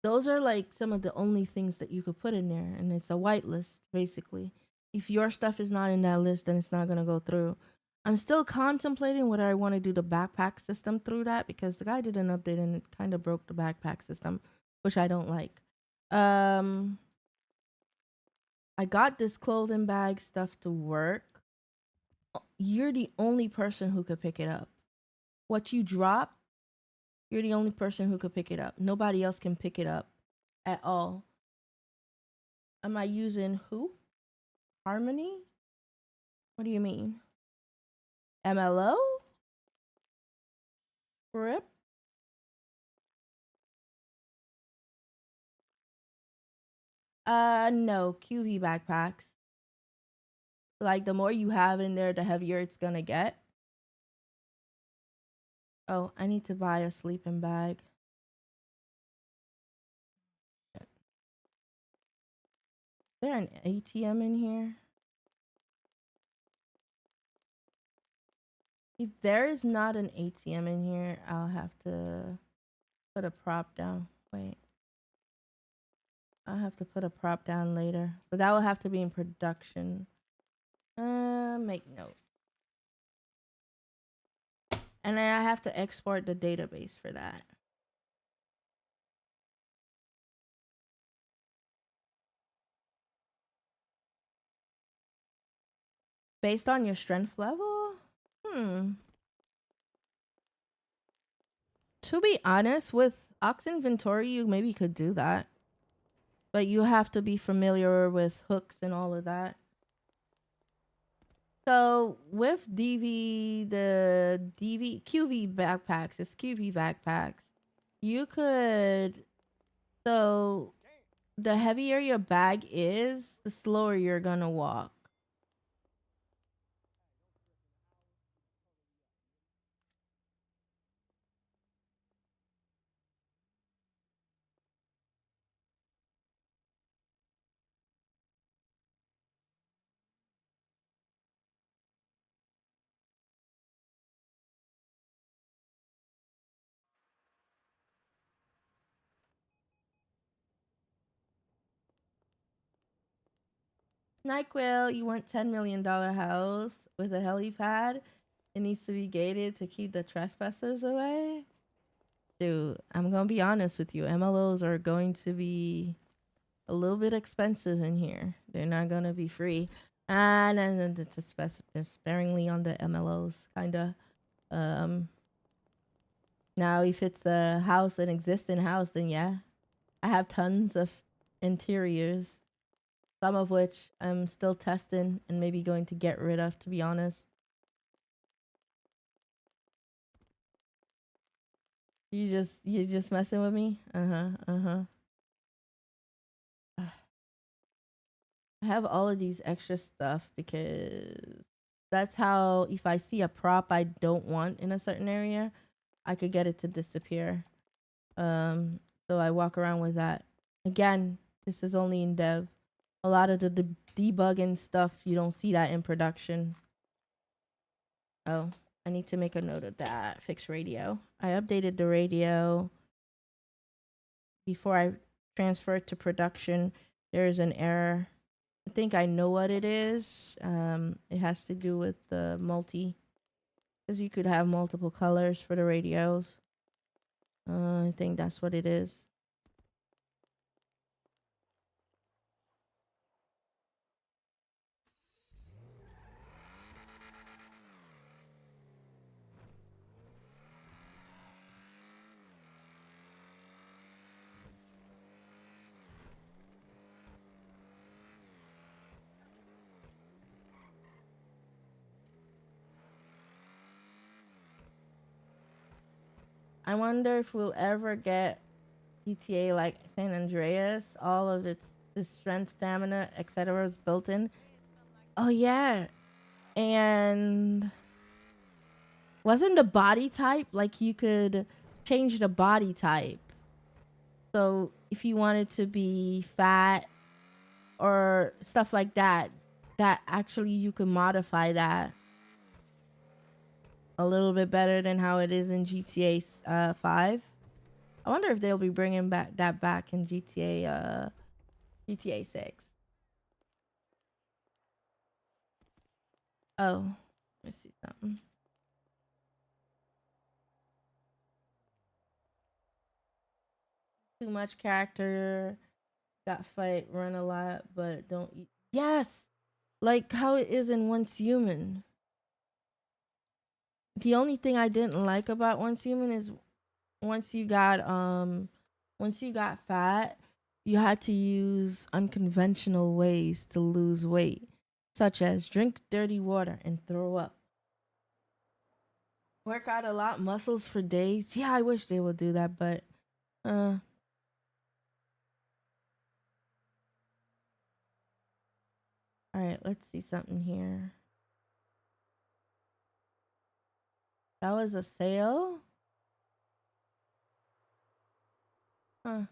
A: Those are like some of the only things that you could put in there, and it's a whitelist basically. If your stuff is not in that list, then it's not gonna go through. I'm still contemplating whether I want to do the backpack system through that because the guy did an update and it kind of broke the backpack system, which I don't like. Um, I got this clothing bag stuff to work. You're the only person who could pick it up. What you drop, you're the only person who could pick it up. Nobody else can pick it up at all. Am I using who? Harmony? What do you mean? MLO? Script? No, QV backpacks. Like the more you have in there, the heavier it's gonna get. Oh, I need to buy a sleeping bag. Is there an ATM in here? If there is not an ATM in here, I'll have to put a prop down. Wait. I'll have to put a prop down later. But that will have to be in production. Make note. And then I have to export the database for that. Based on your strength level? Hmm. To be honest, with Ox Inventory, you maybe could do that. But you have to be familiar with hooks and all of that. So with the QV backpacks, it's QV backpacks. You could, so the heavier your bag is, the slower you're gonna walk. NyQuil, you want $10 million house with a helipad. It needs to be gated to keep the trespassers away. Dude, I'm gonna be honest with you. MLOs are going to be a little bit expensive in here. They're not gonna be free. And then it's sparingly on the MLOs, kinda. Um, Now if it's a house, an existing house, then yeah, I have tons of interiors, some of which I'm still testing and maybe going to get rid of. To be honest, you're just messing with me. I have all of these extra stuff because that's how if I see a prop I don't want in a certain area, I could get it to disappear. Um, so I walk around with that. Again, this is only in dev. A lot of the debugging stuff, you don't see that in production. Oh, I need to make a note of that. Fix radio. I updated the radio before I transferred to production. There is an error. I think I know what it is. It has to do with the multi, because you could have multiple colors for the radios. I think that's what it is. I wonder if we'll ever get GTA like San Andreas. All of its the strength, stamina, etc. is built in. Oh yeah, and wasn't the body type like you could change the body type? So if you wanted to be fat or stuff like that, that actually you could modify that a little bit better than how it is in GTA 5. I wonder if they'll be bringing back in GTA 6. Oh, let's see something. Too much character, got fight, run a lot, but don't eat. Yes, like how it is in Once Human. The only thing I didn't like about Once Human is once you got once you got fat, you had to use unconventional ways to lose weight, such as drink dirty water and throw up. Work out a lot, muscles for days. Yeah, I wish they would do that, but uh all right, let's see something here. That was a sale? Huh.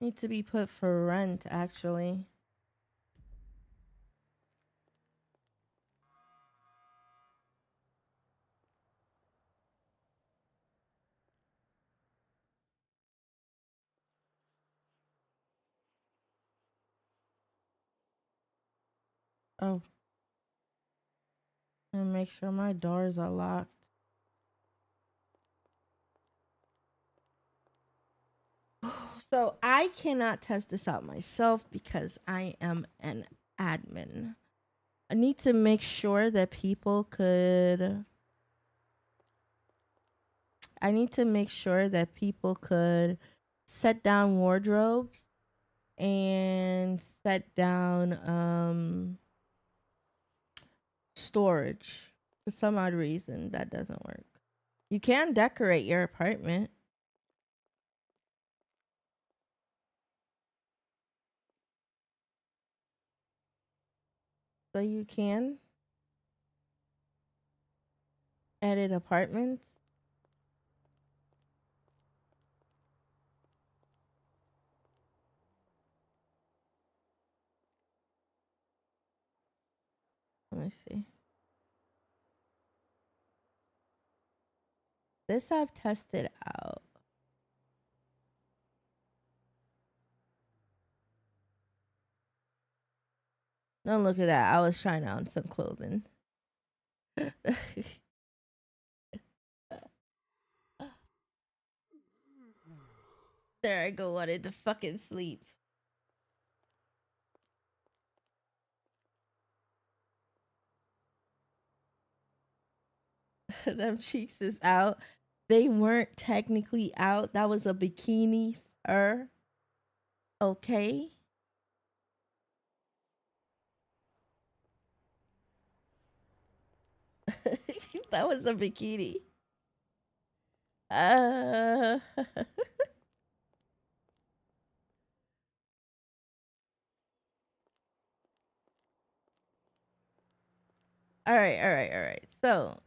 A: Need to be put for rent actually. Oh, and make sure my doors are locked. So I cannot test this out myself because I am an admin. I need to make sure that people could. I need to make sure that people could set down wardrobes and set down storage. For some odd reason, that doesn't work. You can decorate your apartment. So you can edit apartments. Let me see. This I've tested out. Don't look at that. I was trying on some clothing. There I go. Wanted to fucking sleep. Them cheeks is out. They weren't technically out. That was a bikini, sir. Okay. That was a bikini. Uh all right, all right, all right. So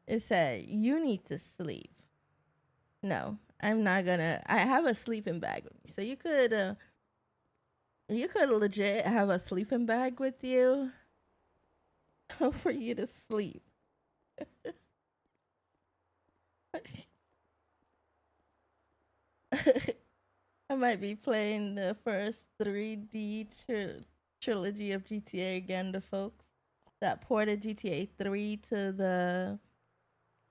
A: it said you need to sleep. No, I'm not gonna. I have a sleeping bag with me, so you could legit have a sleeping bag with you for you to sleep. I might be playing the first 3D trilogy of GTA again to folks that ported GTA 3 to the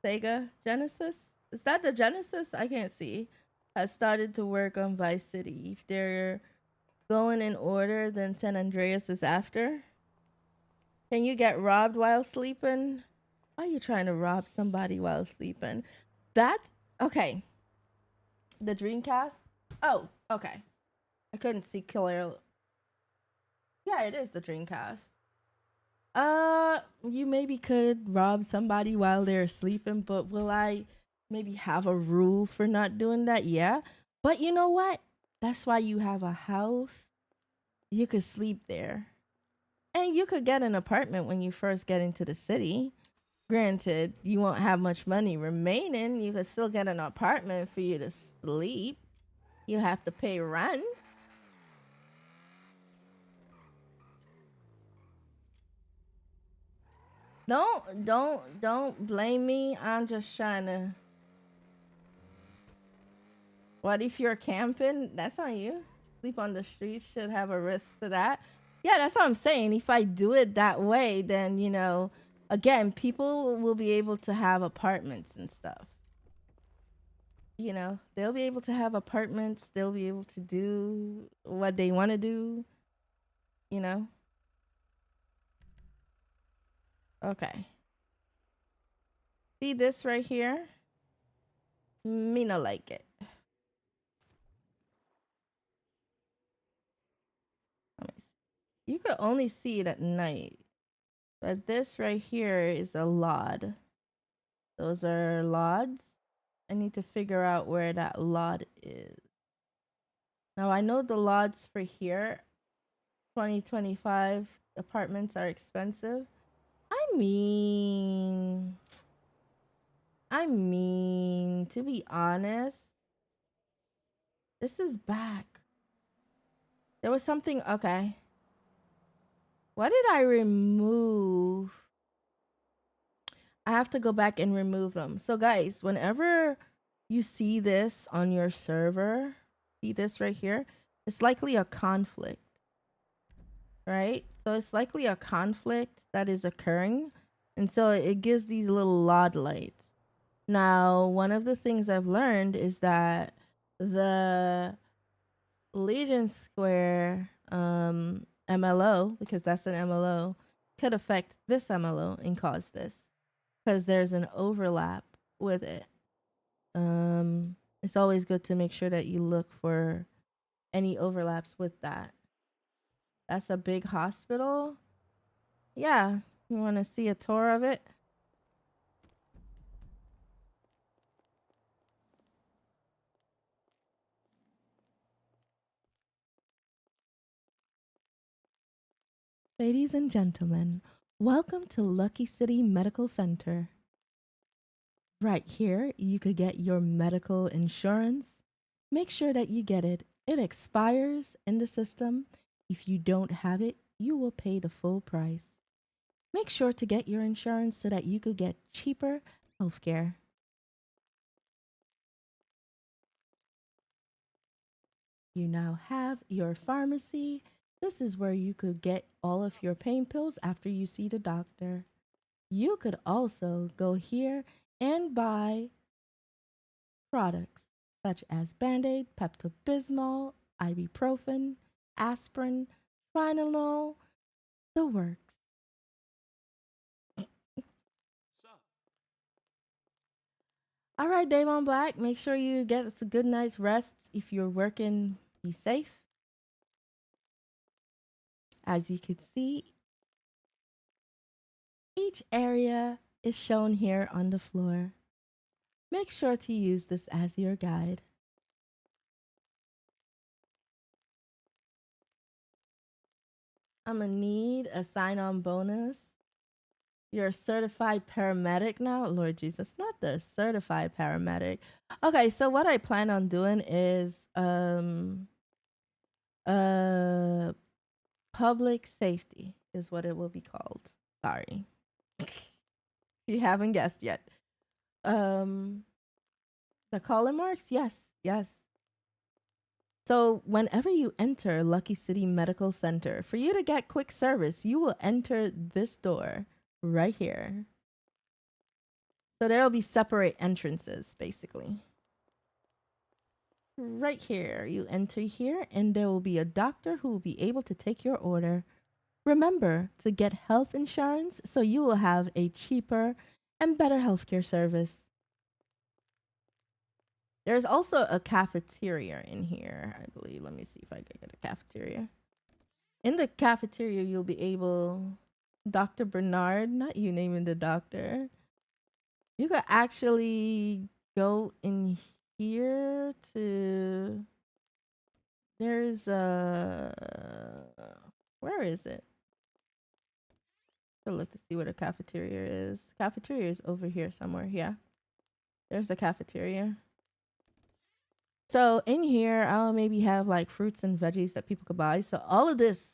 A: Sega Genesis. Is that the Genesis? I can't see. Has started to work on Vice City. If they're going in order, then San Andreas is after. Can you get robbed while sleeping? Why are you trying to rob somebody while sleeping? That's okay. The Dreamcast? Oh, okay. I couldn't see clear. Yeah, it is the Dreamcast. You maybe could rob somebody while they're sleeping, but will I maybe have a rule for not doing that? Yeah. But you know what? That's why you have a house. You could sleep there. And you could get an apartment when you first get into the city. Granted, you won't have much money remaining. You could still get an apartment for you to sleep. You have to pay rent. Don't blame me. I'm just trying to. What if you're camping? That's on you. Sleep on the street should have a risk to that. Yeah, that's what I'm saying. If I do it that way, then again, people will be able to have apartments and stuff. They'll be able to have apartments. They'll be able to do what they want to do. You know. Okay. See this right here? Me no like it. You could only see it at night. But this right here is a lod. Those are lods. I need to figure out where that lot is. Now I know the lots for here, 2025 apartments are expensive. I mean, to be honest, this is back. There was something, okay. What did I remove? I have to go back and remove them. So guys, whenever you see this on your server, see this right here, it's likely a conflict, right? So it's likely a conflict that is occurring. And so it gives these little LOD lights. Now, one of the things I've learned is that the Legion Square MLO, because that's an MLO, could affect this MLO and cause this because there's an overlap with it. It's always good to make sure that you look for any overlaps with that. That's a big hospital. Yeah, you want to see a tour of it? Ladies and gentlemen, welcome to Lucky City Medical Center. Right here, you could get your medical insurance. Make sure that you get it. It expires in the system. If you don't have it, you will pay the full price. Make sure to get your insurance so that you could get cheaper healthcare. You now have your pharmacy. This is where you could get all of your pain pills after you see the doctor. You could also go here and buy products such as Band Aid, Pepto Bismol, ibuprofen, aspirin, Tylenol, the works. All right, Dave on Black, make sure you get a good night's rest. If you're working, be safe. As you can see, each area is shown here on the floor. Make sure to use this as your guide. I'm gonna need a sign on bonus. You're a certified paramedic now? Lord Jesus, not the certified paramedic. Okay, so what I plan on doing is uh public safety is what it will be called. Sorry. You haven't guessed yet. Um the caller marks? Yes, yes. So, whenever you enter Lucky City Medical Center, for you to get quick service, you will enter this door right here. So, there will be separate entrances, basically. Right here, you enter here, and there will be a doctor who will be able to take your order. Remember to get health insurance so you will have a cheaper and better healthcare service. There's also a cafeteria in here, I believe. Let me see if I can get a cafeteria. In the cafeteria, you'll be able, Dr. Bernard, not you naming the doctor. You could actually go in here to. There's a. Where is it? I'll look to see where the cafeteria is. Cafeteria is over here somewhere. Yeah. There's the cafeteria. So in here, I'll maybe have like fruits and veggies that people could buy. So all of this,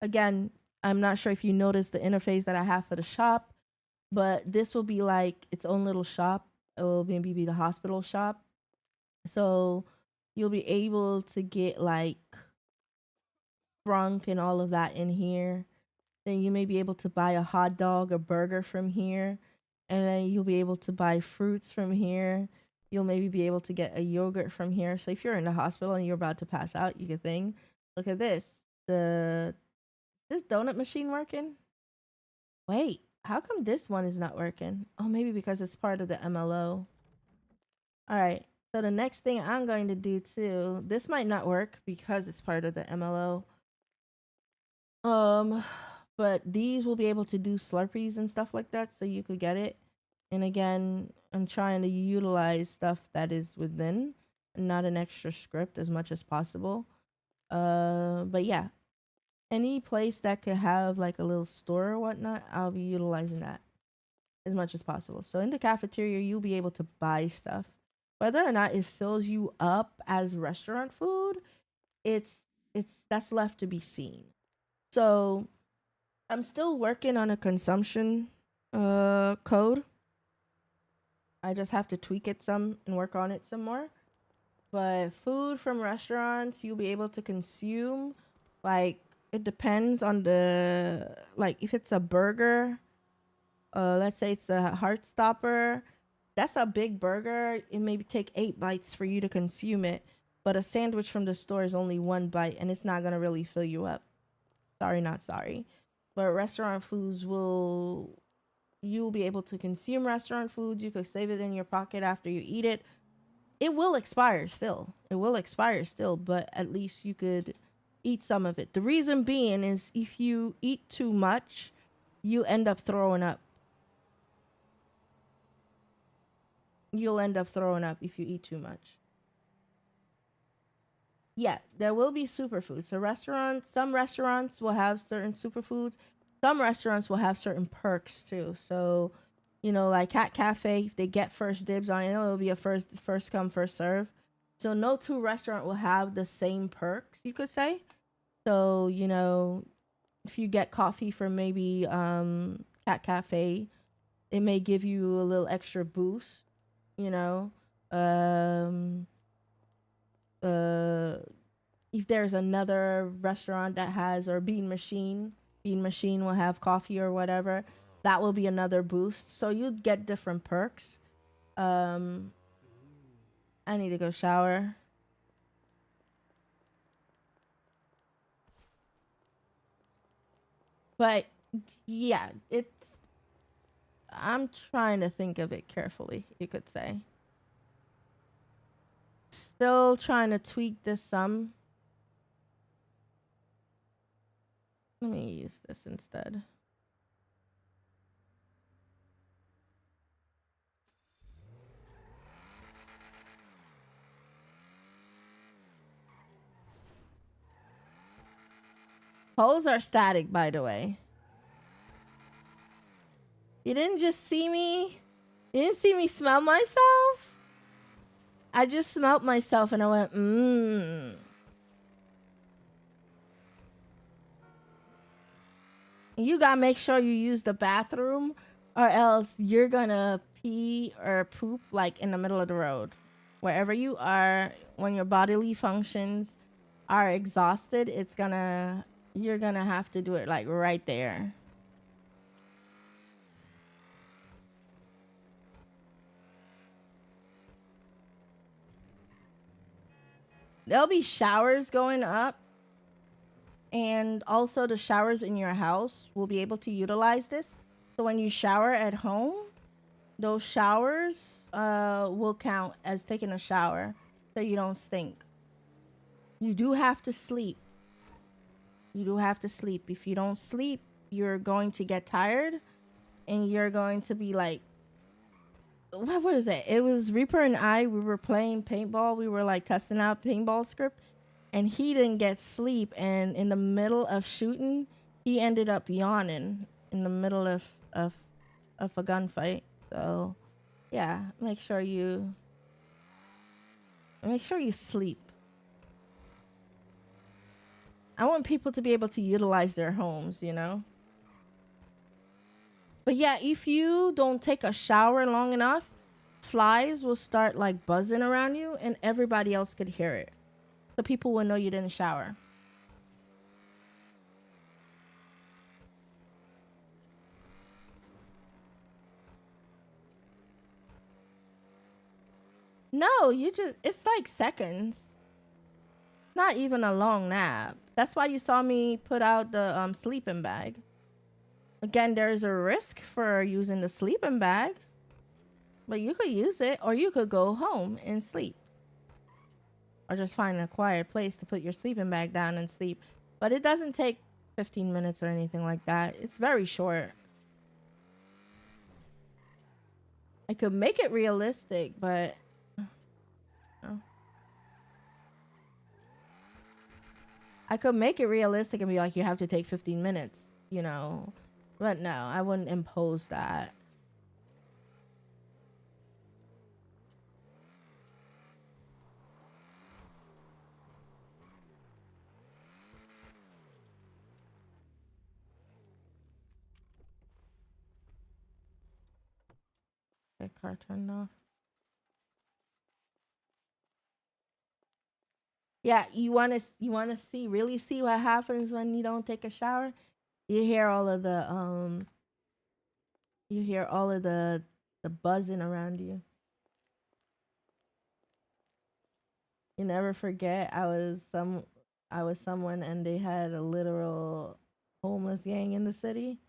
A: again, I'm not sure if you noticed the interface that I have for the shop, but this will be like its own little shop. It will maybe be the hospital shop. So you'll be able to get like Sprunk and all of that in here. Then you may be able to buy a hot dog or burger from here. And then you'll be able to buy fruits from here. You'll maybe be able to get a yogurt from here. So if you're in the hospital and you're about to pass out, you can think, look at this. This donut machine working? Wait, how come this one is not working? Oh, maybe because it's part of the MLO. All right. So the next thing I'm going to do too, this might not work because it's part of the MLO. Um, but these will be able to do Slurpees and stuff like that, so you could get it. And again, I'm trying to utilize stuff that is within, not an extra script as much as possible. But yeah, any place that could have like a little store or whatnot, I'll be utilizing that as much as possible. So in the cafeteria, you'll be able to buy stuff. Whether or not it fills you up as restaurant food, it's that's left to be seen. So I'm still working on a consumption code. I just have to tweak it some and work on it some more. But food from restaurants, you'll be able to consume. Like, it depends on the, like, if it's a burger, let's say it's a heart stopper, that's a big burger. It maybe take 8 bites for you to consume it. But a sandwich from the store is only 1 bite and it's not going to really fill you up. Sorry, not sorry. But restaurant foods will, you'll be able to consume restaurant foods. You could save it in your pocket after you eat it. It will expire still. It will expire still, but at least you could eat some of it. The reason being is if you eat too much, you end up throwing up. You'll end up throwing up if you eat too much. Yeah, there will be superfoods. So restaurants, some restaurants will have certain superfoods. Some restaurants will have certain perks too. So, you know, like Cat Cafe, if they get first dibs on it, it'll be a first come first serve. So no two restaurant will have the same perks, you could say. So, you know, if you get coffee from maybe Cat Cafe, it may give you a little extra boost, you know. Um uh if there's another restaurant that has, or Bean Machine will have coffee or whatever, that will be another boost. So you'd get different perks. Um, I need to go shower. But yeah, it's. I'm trying to think of it carefully, you could say. Still trying to tweak this some. Let me use this instead. Polls are static, by the way. You didn't just see me. You didn't see me smell myself. I just smelled myself and I went, mmm. You gotta make sure you use the bathroom, or else you're gonna pee or poop like in the middle of the road. Wherever you are, when your bodily functions are exhausted, you're gonna have to do it like right there. There'll be showers going up, and also the showers in your house will be able to utilize this. So when you shower at home, those showers will count as taking a shower, so you don't stink. You do have to sleep. You do have to sleep. If you don't sleep, you're going to get tired, and you're going to be like, what was it? It was Reaper and I. We were playing paintball. We were like testing out paintball script, and he didn't get sleep. And in the middle of shooting, he ended up yawning in the middle of a gunfight. So yeah, make sure you sleep. I want people to be able to utilize their homes, you know? But yeah, if you don't take a shower long enough, flies will start like buzzing around you and everybody else could hear it. So people will know you didn't shower. No, it's like seconds. Not even a long nap. That's why you saw me put out the sleeping bag. Again, there's a risk for using the sleeping bag, but you could use it, or you could go home and sleep, or just find a quiet place to put your sleeping bag down and sleep. But it doesn't take 15 minutes or anything like that. It's very short. I could make it realistic, but no. I could make it realistic and be like, you have to take 15 minutes, you know. But no, I wouldn't impose that. Okay, car turned off. Yeah, you wanna really see what happens when you don't take a shower? You hear all of the buzzing around you. You never forget I was someone and they had a literal homeless gang in the city.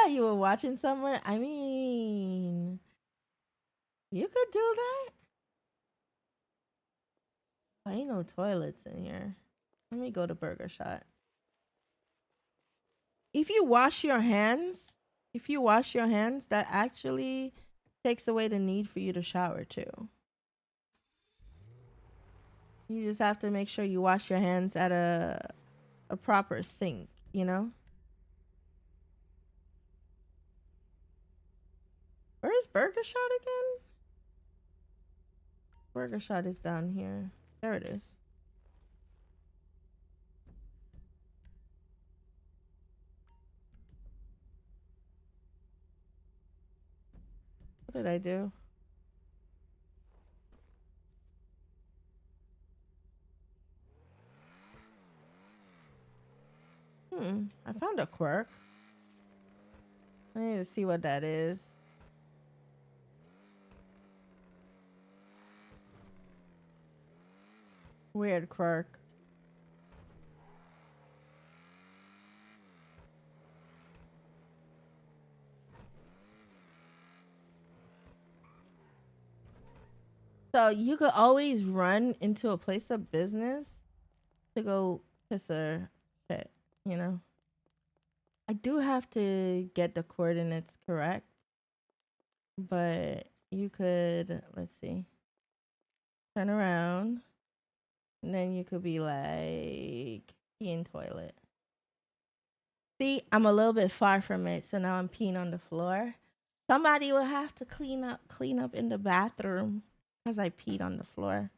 A: You were watching someone? I mean, you could do that. Oh, ain't no toilets in here. Let me go to Burger Shot. If you wash your hands, that actually takes away the need for you to shower too. You just have to make sure you wash your hands at a proper sink, you know? Where is Burger Shot again? Burger Shot is down here. There it is. What did I do? I found a quirk. I need to see what that is. Weird quirk. So you could always run into a place of business to go piss a shit, you know? I do have to get the coordinates correct, but you could, let's see, turn around, and then you could be like, peeing toilet. See, I'm a little bit far from it, so now I'm peeing on the floor. Somebody will have to clean up in the bathroom because I peed on the floor.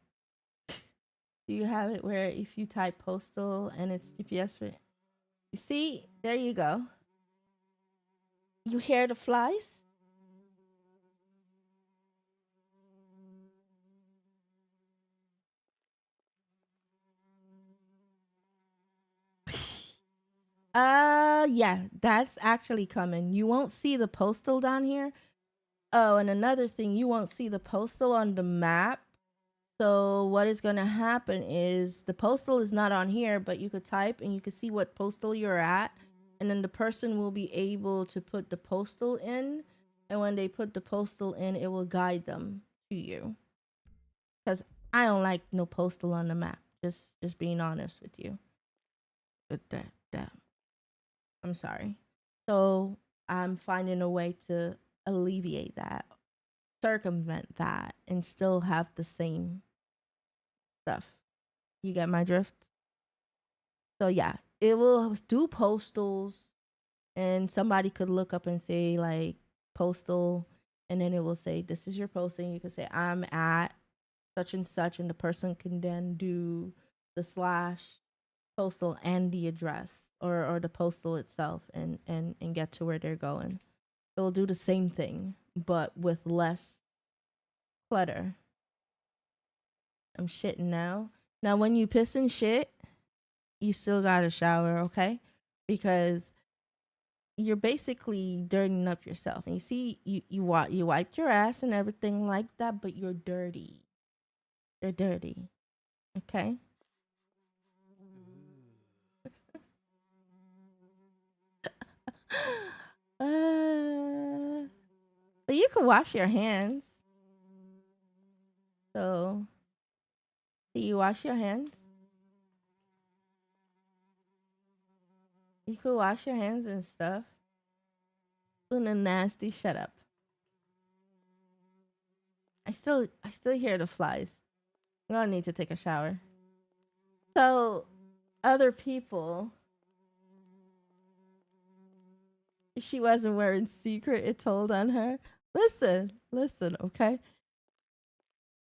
A: Do you have it where if you type postal and it's GPS for? You see, there you go. You hear the flies? Yeah, that's actually coming. You won't see the postal down here. Oh, and another thing, you won't see the postal on the map. So what is going to happen is the postal is not on here, but you could type and you could see what postal you're at, and then the person will be able to put the postal in, and when they put the postal in, it will guide them to you. Cuz I don't like no postal on the map. Just being honest with you. But that I'm sorry. So I'm finding a way to alleviate that, circumvent that, and still have the same stuff. You get my drift? So yeah, it will do postals, and somebody could look up and say like postal, and then it will say this is your postal. And you could say I'm at such and such, and the person can then do the slash postal and the address or the postal itself and get to where they're going. It will do the same thing, but with less clutter. I'm shitting now. Now, when you piss and shit, you still gotta shower, okay? Because you're basically dirtying up yourself. And you see, you wipe your ass and everything like that, but you're dirty. You're dirty, okay? uh, but you can wash your hands. So, do you wash your hands? You could wash your hands and stuff. Doing a nasty. Shut up. I still hear the flies. I'm gonna need to take a shower. So, other people, she wasn't wearing secret. It told on her. Listen, okay.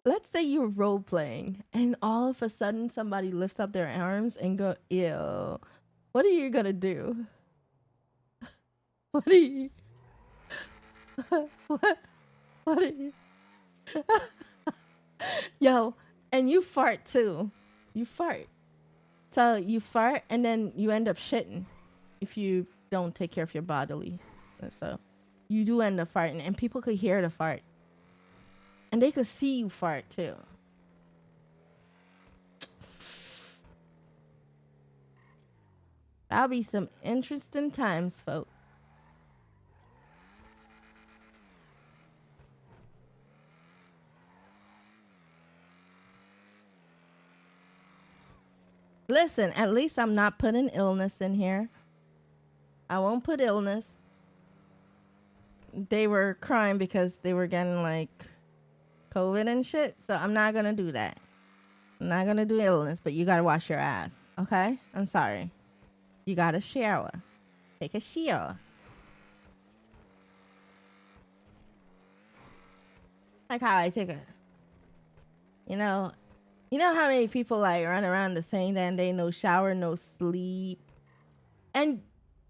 A: Let's say you're role playing, and all of a sudden somebody lifts up their arms and go, "Ew." What are you gonna do? What are you? what? What are you? Yo, and you fart too. You fart. So you fart, and then you end up shitting if you don't take care of your bodily. So you do end up farting, and people could hear the fart, and they could see you fart too. That'll be some interesting times, folks. Listen, at least I'm not putting illness in here. I won't put illness. They were crying because they were getting like COVID and shit. So I'm not gonna do that. I'm not gonna do illness, but you gotta wash your ass. Okay? I'm sorry. You gotta shower. Take a shower. Like how I take a, you know, you know how many people like run around the saying that they no shower, no sleep. And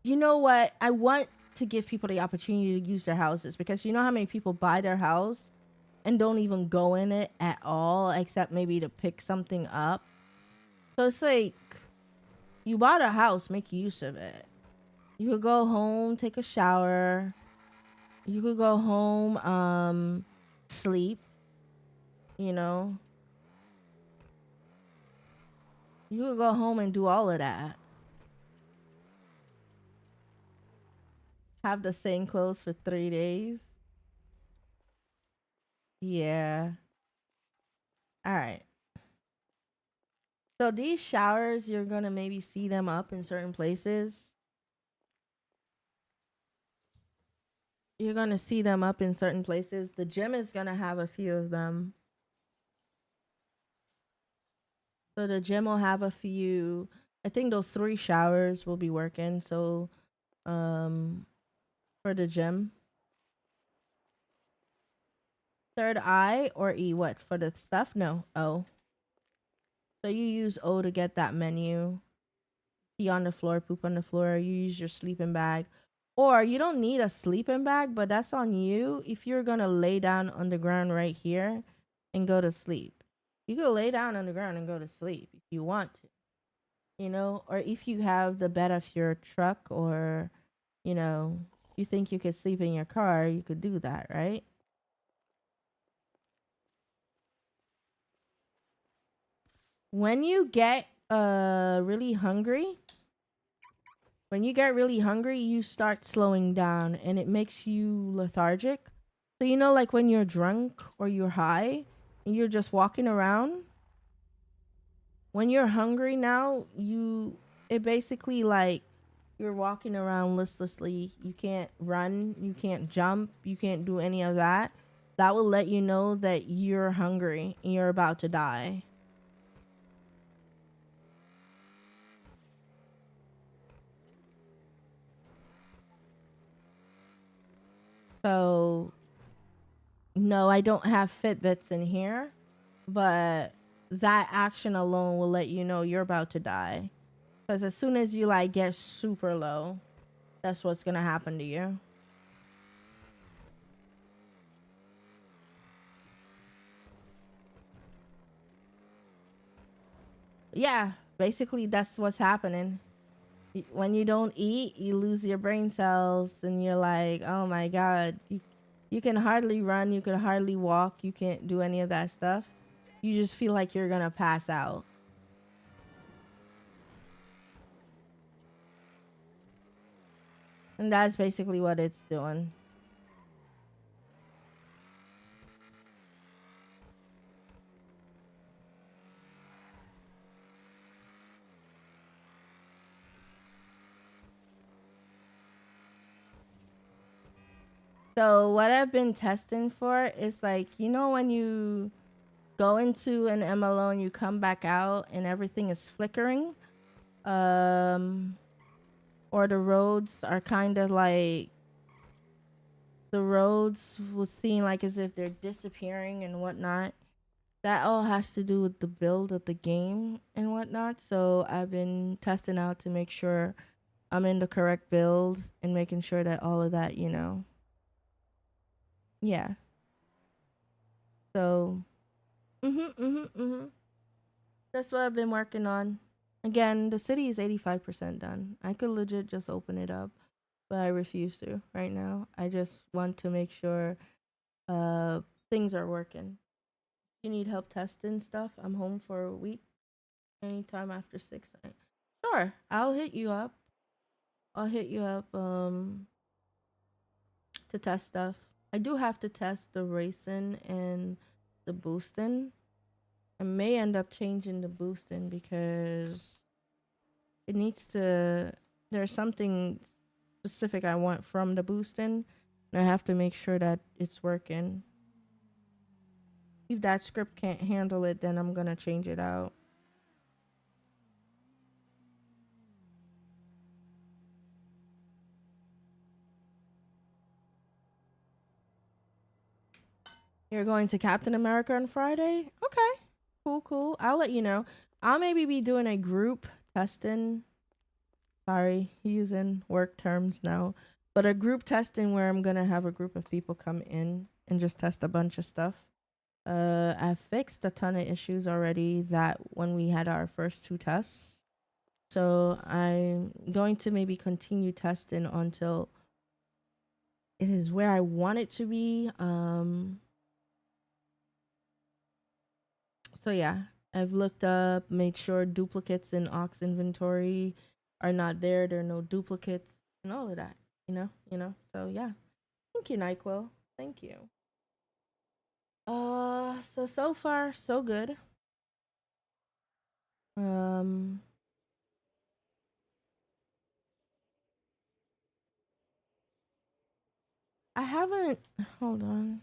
A: you know what? I want to give people the opportunity to use their houses, because you know how many people buy their house and don't even go in it at all, except maybe to pick something up. So it's like, you bought a house, make use of it. You could go home, take a shower. You could go home, sleep, you know. You could go home and do all of that. Have the same clothes for 3 days. Yeah. All right. So these showers, you're gonna maybe see them up in certain places. You're gonna see them up in certain places. The gym is gonna have a few of them. So the gym will have a few. I think those 3 showers will be working. So, um, for the gym, third eye or E, what for the stuff? No, O. So you use O to get that menu. Pee on the floor, poop on the floor. You use your sleeping bag, or you don't need a sleeping bag, but that's on you. If you're gonna lay down on the ground right here and go to sleep, you go lay down on the ground and go to sleep if you want to. Or if you have the bed of your truck, or you think you could sleep in your car, you could do that, right? When you get really hungry, you start slowing down and it makes you lethargic. So like when you're drunk or you're high and you're just walking around, when you're hungry now, it basically like you're walking around listlessly. You can't run, you can't jump, you can't do any of that. That will let you know that you're hungry and you're about to die. So, no, I don't have Fitbits in here, but that action alone will let you know you're about to die. Because as soon as you like get super low, that's what's gonna happen to you. Yeah, basically that's what's happening. When you don't eat, you lose your brain cells, and you're like, oh my god, you can hardly run, you can hardly walk, you can't do any of that stuff. You just feel like you're gonna pass out, and that's basically what it's doing. So what I've been testing for is like, when you go into an MLO and you come back out and everything is flickering, um, or the roads are kind of like the roads will seem like as if they're disappearing and whatnot. That all has to do with the build of the game and whatnot. So I've been testing out to make sure I'm in the correct build and making sure that all of that, yeah. So, that's what I've been working on. Again, the city is 85% done. I could legit just open it up, but I refuse to right now. I just want to make sure uh things are working. You need help testing stuff? I'm home for a week. Anytime after 6. Sure, I'll hit you up. I'll hit you up to test stuff. I do have to test the racing and the boosting. I may end up changing the boosting because it needs to. There's something specific I want from the boosting, and I have to make sure that it's working. If that script can't handle it, then I'm gonna change it out. You're going to Captain America on Friday? Okay. Cool, cool. I'll let you know. I'll maybe be doing a group testing. Sorry, using work terms now. But a group testing where I'm going to have a group of people come in and just test a bunch of stuff. I fixed a ton of issues already that when we had our first 2 tests. So I'm going to maybe continue testing until it is where I want it to be. So yeah, I've looked up, made sure duplicates in aux inventory are not there. There are no duplicates and all of that. So yeah. Thank you, NyQuil. Thank you. So far so good. Um, I haven't. Hold on.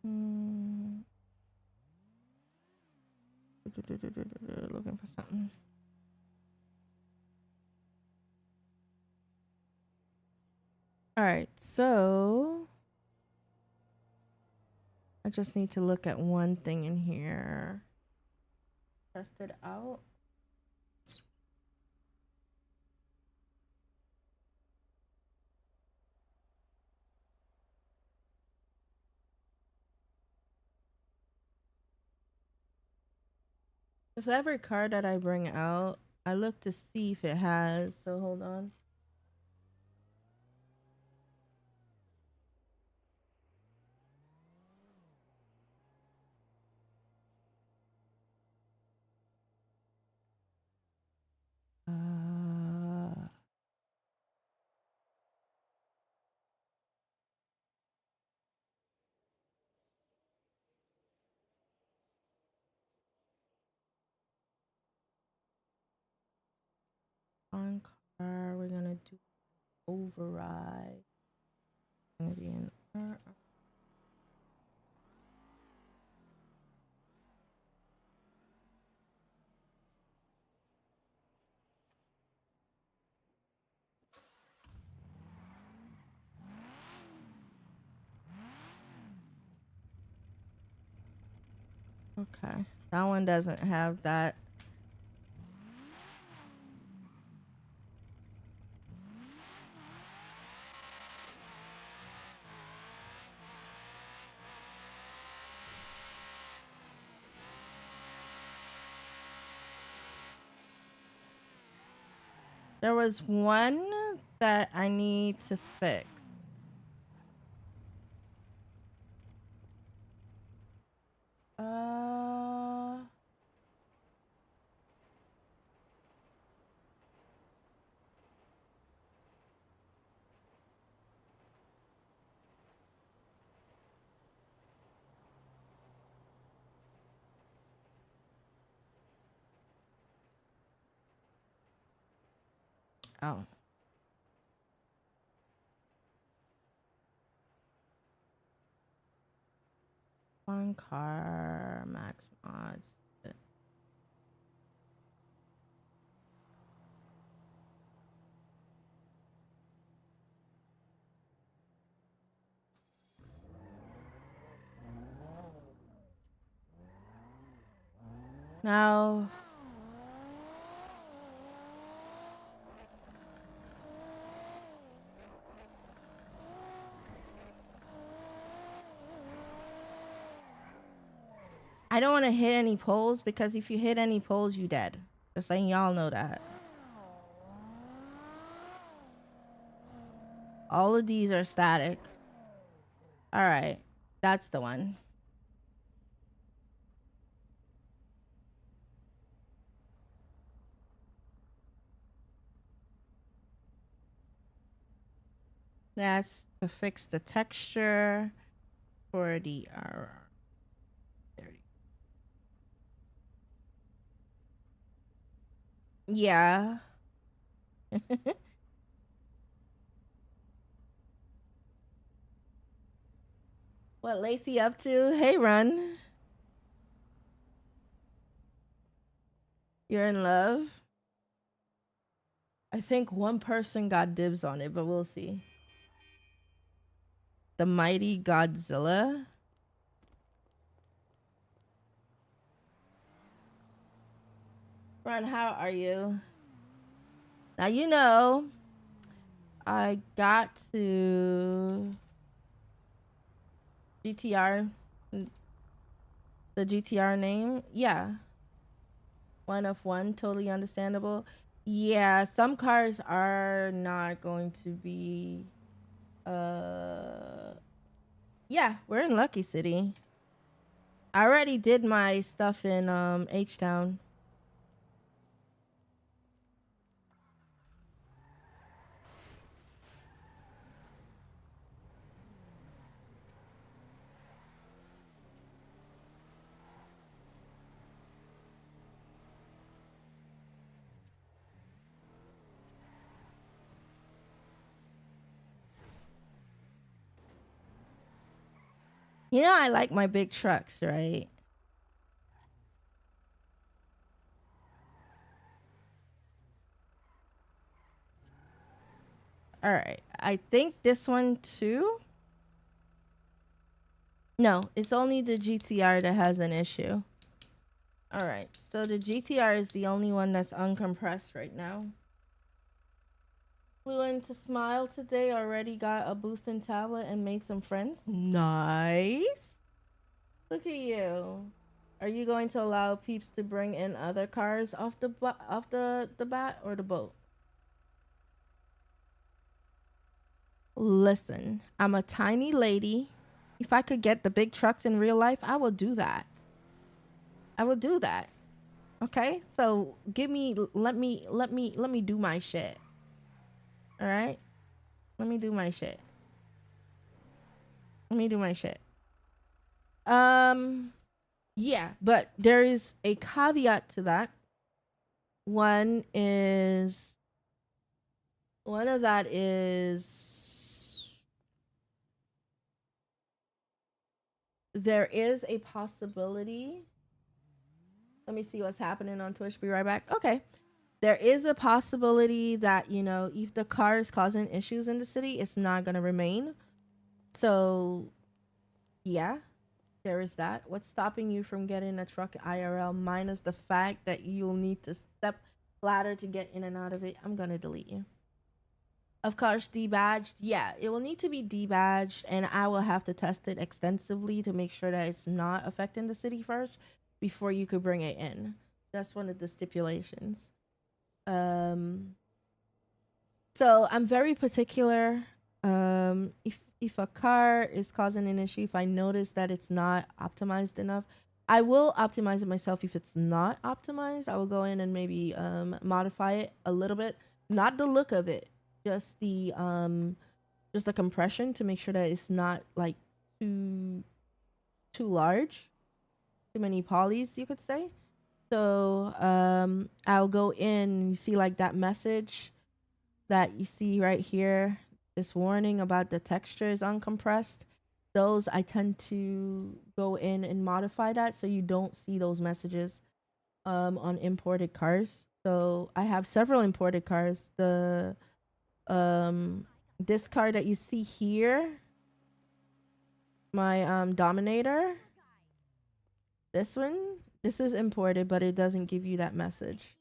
A: Hmm. Looking for something. All right, so I just need to look at one thing in here. Test it out. With every card that I bring out, I look to see if it has. So hold on. Uh, on card, we're gonna do override. Gonna be an Okay. That one doesn't have that. There was one that I need to fix. Uh oh. One car max mods. Now I don't want to hit any poles because if you hit any poles, you dead. Just letting y'all know that. All of these are static. All right, that's the one. That's to fix the texture for the yeah. What Lacey up to? Hey, Run. You're in love? I think one person got dibs on it, but we'll see. The Mighty Godzilla. Run, how are you? Now you know I got to GTR The GTR name, yeah, one of one, totally understandable. Yeah, some cars are not going to be. Uh, yeah, we're in Lucky City. I already did my stuff in H Town. You know, I like my big trucks, right? All right. I think this one too. No, it's only the GTR that has an issue. All right. So the GTR is the only one that's uncompressed right now. Flew into Smile today, already got a boosting tablet and made some friends. Nice. Look at you. Are you going to allow peeps to bring in other cars off the bat or the boat? Listen, I'm a tiny lady. If I could get the big trucks in real life, I will do that. I will do that. Okay? So let me do my shit. All right? Let me do my shit. Let me do my shit. Um yeah, but there is a caveat to that. One is one of that is there is a possibility. Let me see what's happening on Twitch. Be right back. Okay. There is a possibility that, you know, if the car is causing issues in the city, it's not going to remain. So, yeah, there is that. What's stopping you from getting a truck IRL minus the fact that you'll need to step ladder to get in and out of it? I'm going to delete you. Of course, debadged. Yeah, it will need to be debadged, and I will have to test it extensively to make sure that it's not affecting the city first before you could bring it in. That's one of the stipulations. Um, so I'm very particular. If a car is causing an issue, if I notice that it's not optimized enough, I will optimize it myself. If it's not optimized, I will go in and maybe modify it a little bit. Not the look of it, just the compression to make sure that it's not like too too large, too many polys, you could say. So I'll go in. You see like that message that you see right here, this warning about the texture is uncompressed. Those I tend to go in and modify that so you don't see those messages on imported cars. So I have several imported cars. The this car that you see here, my Dominator, this one, this is imported, but it doesn't give you that message.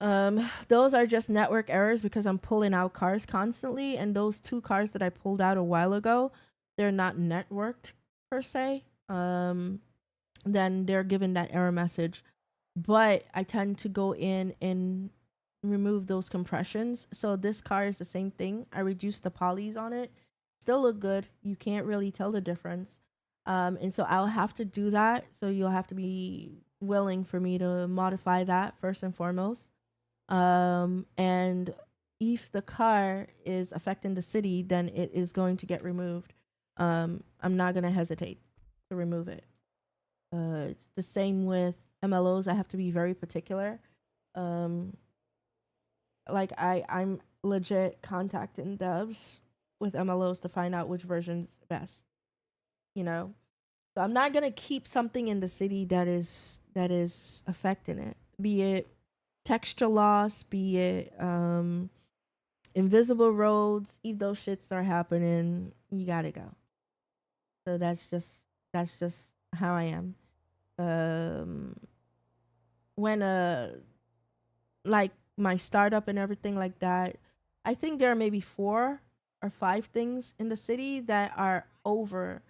A: Those are just network errors because I'm pulling out cars constantly, and those two cars that I pulled out a while ago, they're not networked per se. Then they're given that error message. But I tend to go in and remove those compressions. So this car is the same thing. I reduced the polys on it. Still look good. You can't really tell the difference. And so I'll have to do that. So you'll have to be willing for me to modify that first and foremost. And if the car is affecting the city, then it is going to get removed. I'm not gonna hesitate to remove it. It's the same with MLOs. I have to be very particular. Um, like I'm legit contacting devs with MLOs to find out which version's best. You know, so I'm not gonna keep something in the city that is affecting it. Be it texture loss, be it invisible roads. If those shits are happening, you gotta go. So that's just how I am. Um, when like my startup and everything like that, I think there are maybe 4 or 5 things in the city that are over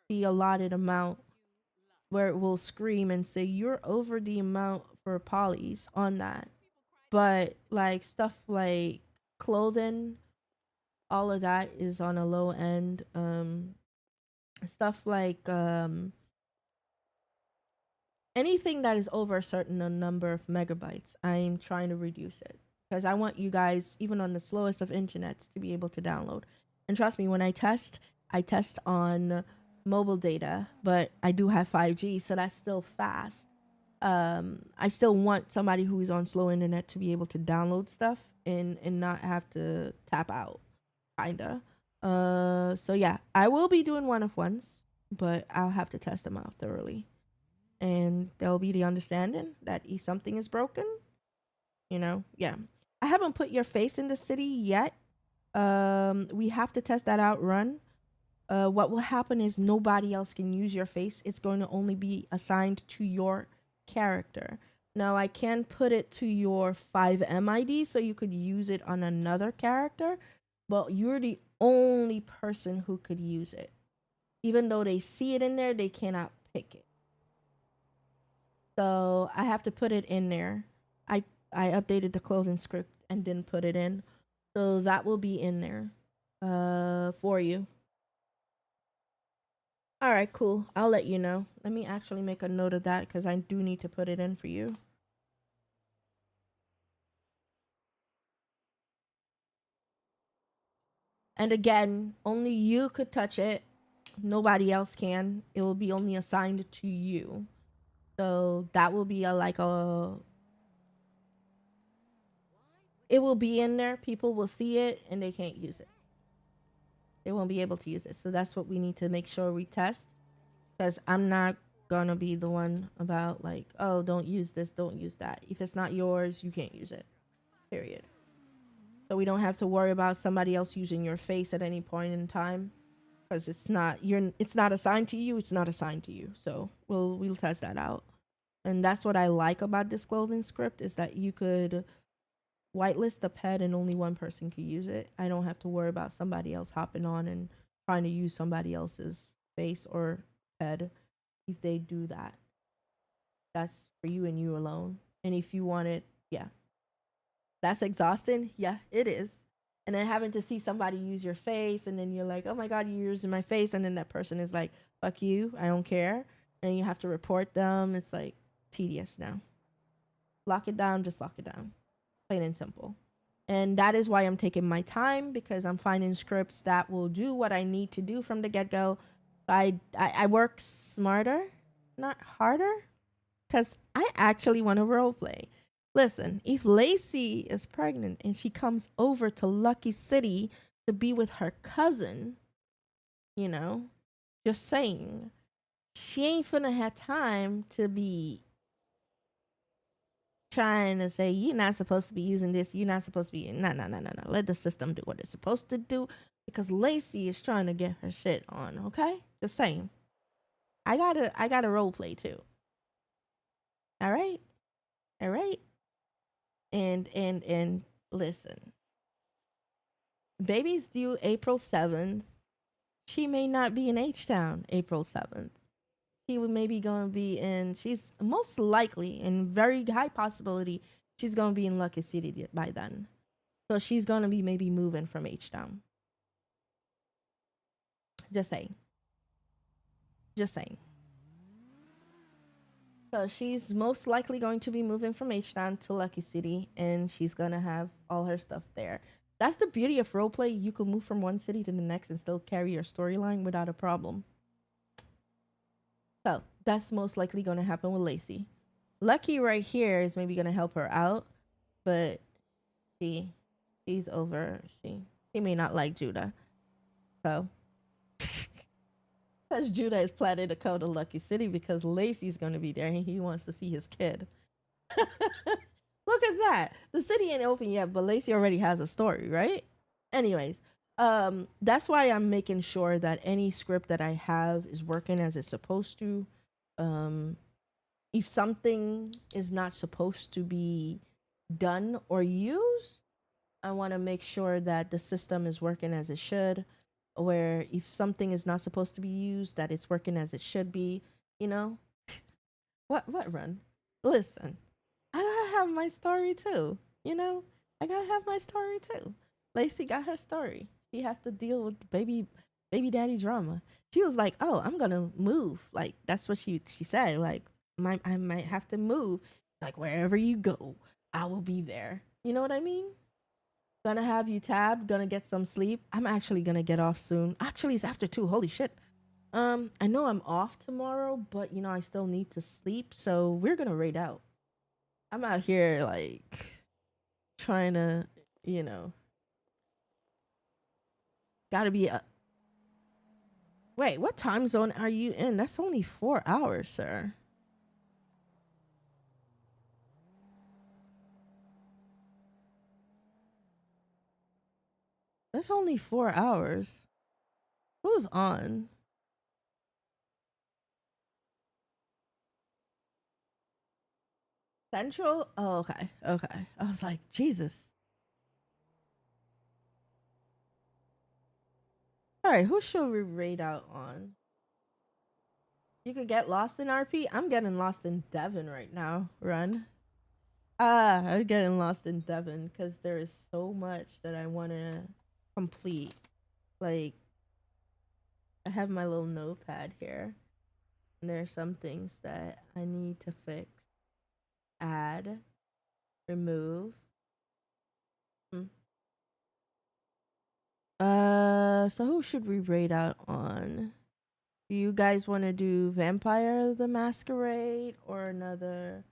A: the allotted amount. where it will scream and say you're over the amount for polys on that. But like stuff like clothing, all of that is on a low end. Stuff like anything that is over a certain number of megabytes, I'm trying to reduce it because I want you guys, even on the slowest of internets, to be able to download. And trust me, when I test on mobile data, but I do have 5G, so that's still fast. I still want somebody who is on slow internet to be able to download stuff and not have to tap out, kinda. So yeah, I will be doing one of ones, but I'll have to test them out thoroughly, and there'll be the understanding that if something is broken, yeah. I haven't put your face in the city yet. We have to test that out run. What will happen is nobody else can use your face. It's going to only be assigned to your character. Now I can put it to your 5M ID so you could use it on another character, but you're the only person who could use it. Even though they see it in there, they cannot pick it. So I have to put it in there. I I updated the clothing script and didn't put it in. So that will be in there for you. All right, cool. I'll let you know. Let me actually make a note of that cuz I do need to put it in for you. And again, only you could touch it. Nobody else can. It will be only assigned to you. So that will be a like a it will be in there. People will see it and they can't use it. They won't be able to use it. So that's what we need to make sure we test. Because I'm not gonna be the one about like, oh, don't use this, don't use that. If it's not yours, you can't use it. Period. So we don't have to worry about somebody else using your face at any point in time because it's not assigned to you. It's not assigned to you. So we'll test that out. And that's what I like about this clothing script is that you could whitelist the pet and only one person could use it. I don't have to worry about somebody else hopping on and trying to use somebody else's face or pet if they do that. That's for you and you alone. And if you want it, yeah, that's exhausting. Yeah, it is. And then having to see somebody use your face, and then you're like, oh my God, you're using my face. And then that person is like, fuck you, I don't care. And you have to report them. It's like tedious now. Lock it down, just lock it down. Plain and simple. And that is why I'm taking my time because I'm finding scripts that will do what I need to do from the get go. I work smarter, not harder, because I actually want to role play. Listen, if Lacey is pregnant and she comes over to Lucky City to be with her cousin, you know, just saying, she ain't finna have time to be trying to say you're not supposed to be using this, you're not supposed to be no. Let the system do what it's supposed to do because Lacey is trying to get her shit on, okay? Just saying. I gotta role play too. All right? All right. And listen. Baby's due April 7th. She may not be in H Town April 7th. She would maybe going to be in, she's most likely, in very high possibility, she's going to be in Lucky City by then. So she's going to be maybe moving from H Town. Just saying. Just saying. So she's most likely going to be moving from H Town to Lucky City, and she's going to have all her stuff there. That's the beauty of roleplay. You can move from one city to the next and still carry your storyline without a problem. So that's most likely going to happen with Lacey. Lucky right here is maybe going to help her out, but she she's over. She may not like Judah. So because Judah is planning to come to Lucky City because Lacey's going to be there and he wants to see his kid. Look at that. The city ain't open yet, but Lacey already has a story, right? Anyways, that's why I'm making sure that any script that I have is working as it's supposed to. Um, if something is not supposed to be done or used, I want to make sure that the system is working as it should. Where if something is not supposed to be used, that it's working as it should be, you know? What run? Listen, I gotta have my story too. You know, I gotta have my story too. Lacey got her story. She has to deal with the baby daddy drama. She was like, "Oh, I'm gonna move." Like that's what she said. Like, I might have to move. Like wherever you go, I will be there. You know what I mean? Gonna have you tabbed. Gonna get some sleep. I'm actually gonna get off soon. Actually, it's after 2. Holy shit. I know I'm off tomorrow, but you know I still need to sleep, so we're gonna raid out. I'm out here like trying to, you know, gotta be. Wait, what time zone are you in? That's only 4 hours, sir. That's only 4 hours. Who's on? Central? Oh, okay, okay. I was like, Jesus. All right, who should we raid out on? You could get lost in RP. I'm getting lost in Devon right now. Run. I'm getting lost in Devon because there is so much that I want to complete. Like, I have my little notepad here, and there are some things that I need to fix, add, remove. Hmm. So who should we rate out on? Do you guys want to do Vampire the Masquerade or another?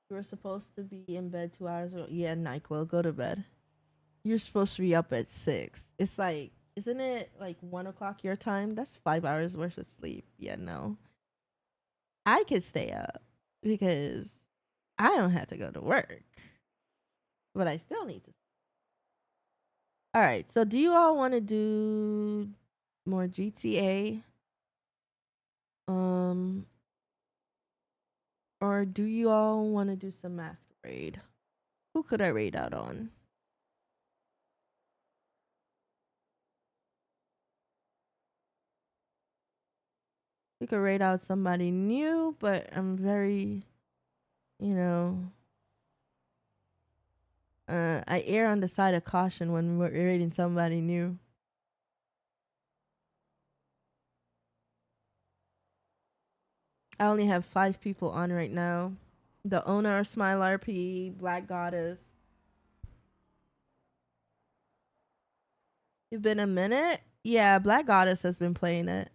A: You were supposed to be in bed 2 hours ago. Yeah, NyQuil, go to bed. You're supposed to be up at 6. It's like, isn't it like 1 o'clock your time? That's 5 hours worth of sleep. Yeah, no. I could stay up because I don't have to go to work, but I still need to. All right. So, do you all want to do more GTA? Um, or do you all want to do some Masquerade? Who could I raid out on? We could raid out somebody new, but I'm very, you know, I err on the side of caution when we're raiding somebody new. I only have 5 people on right now. The owner of Smile RP, Black Goddess. You've been a minute? Yeah, Black Goddess has been playing it.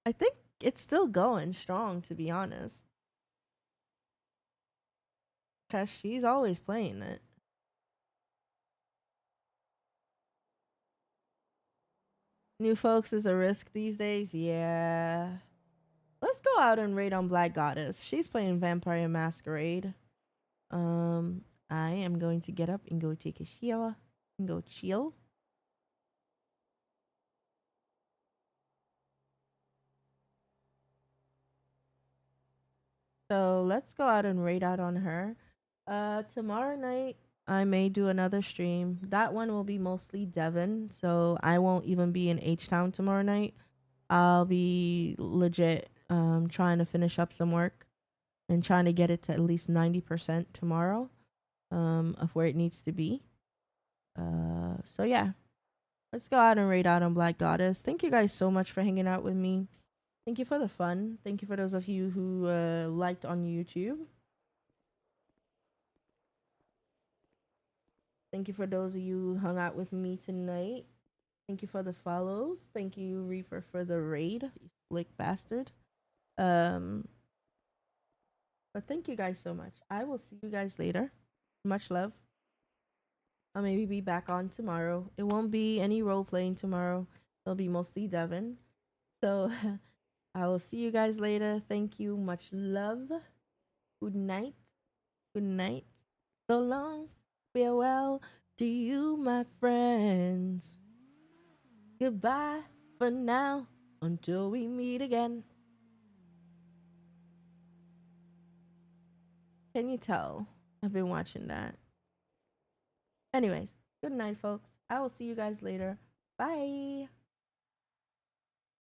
A: I think it's still going strong, to be honest. Because she's always playing it. New folks is a risk these days? Yeah. Let's go out and raid on Black Goddess. She's playing Vampire Masquerade. Um, I am going to get up and go take a shower and go chill. So let's go out and raid out on her. Tomorrow night I may do another stream. That one will be mostly Devon, so I won't even be in H Town tomorrow night. I'll be legit trying to finish up some work and trying to get it to at least 90% tomorrow of where it needs to be. So yeah, let's go out and raid out on Black Goddess. Thank you guys so much for hanging out with me. Thank you for the fun. Thank you for those of you who liked on YouTube. Thank you for those of you who hung out with me tonight. Thank you for the follows. Thank you, Reaper, for the raid, you slick bastard. Um, but thank you guys so much. I will see you guys later. Much love. I'll maybe be back on tomorrow. It won't be any role playing tomorrow. It'll be mostly Devon. So I will see you guys later. Thank you. Much love. Good night. Good night. So long. Farewell to you, my friends. Goodbye for now until we meet again. Can you tell? I've been watching that. Anyways, good night, folks. I will see you guys later. Bye.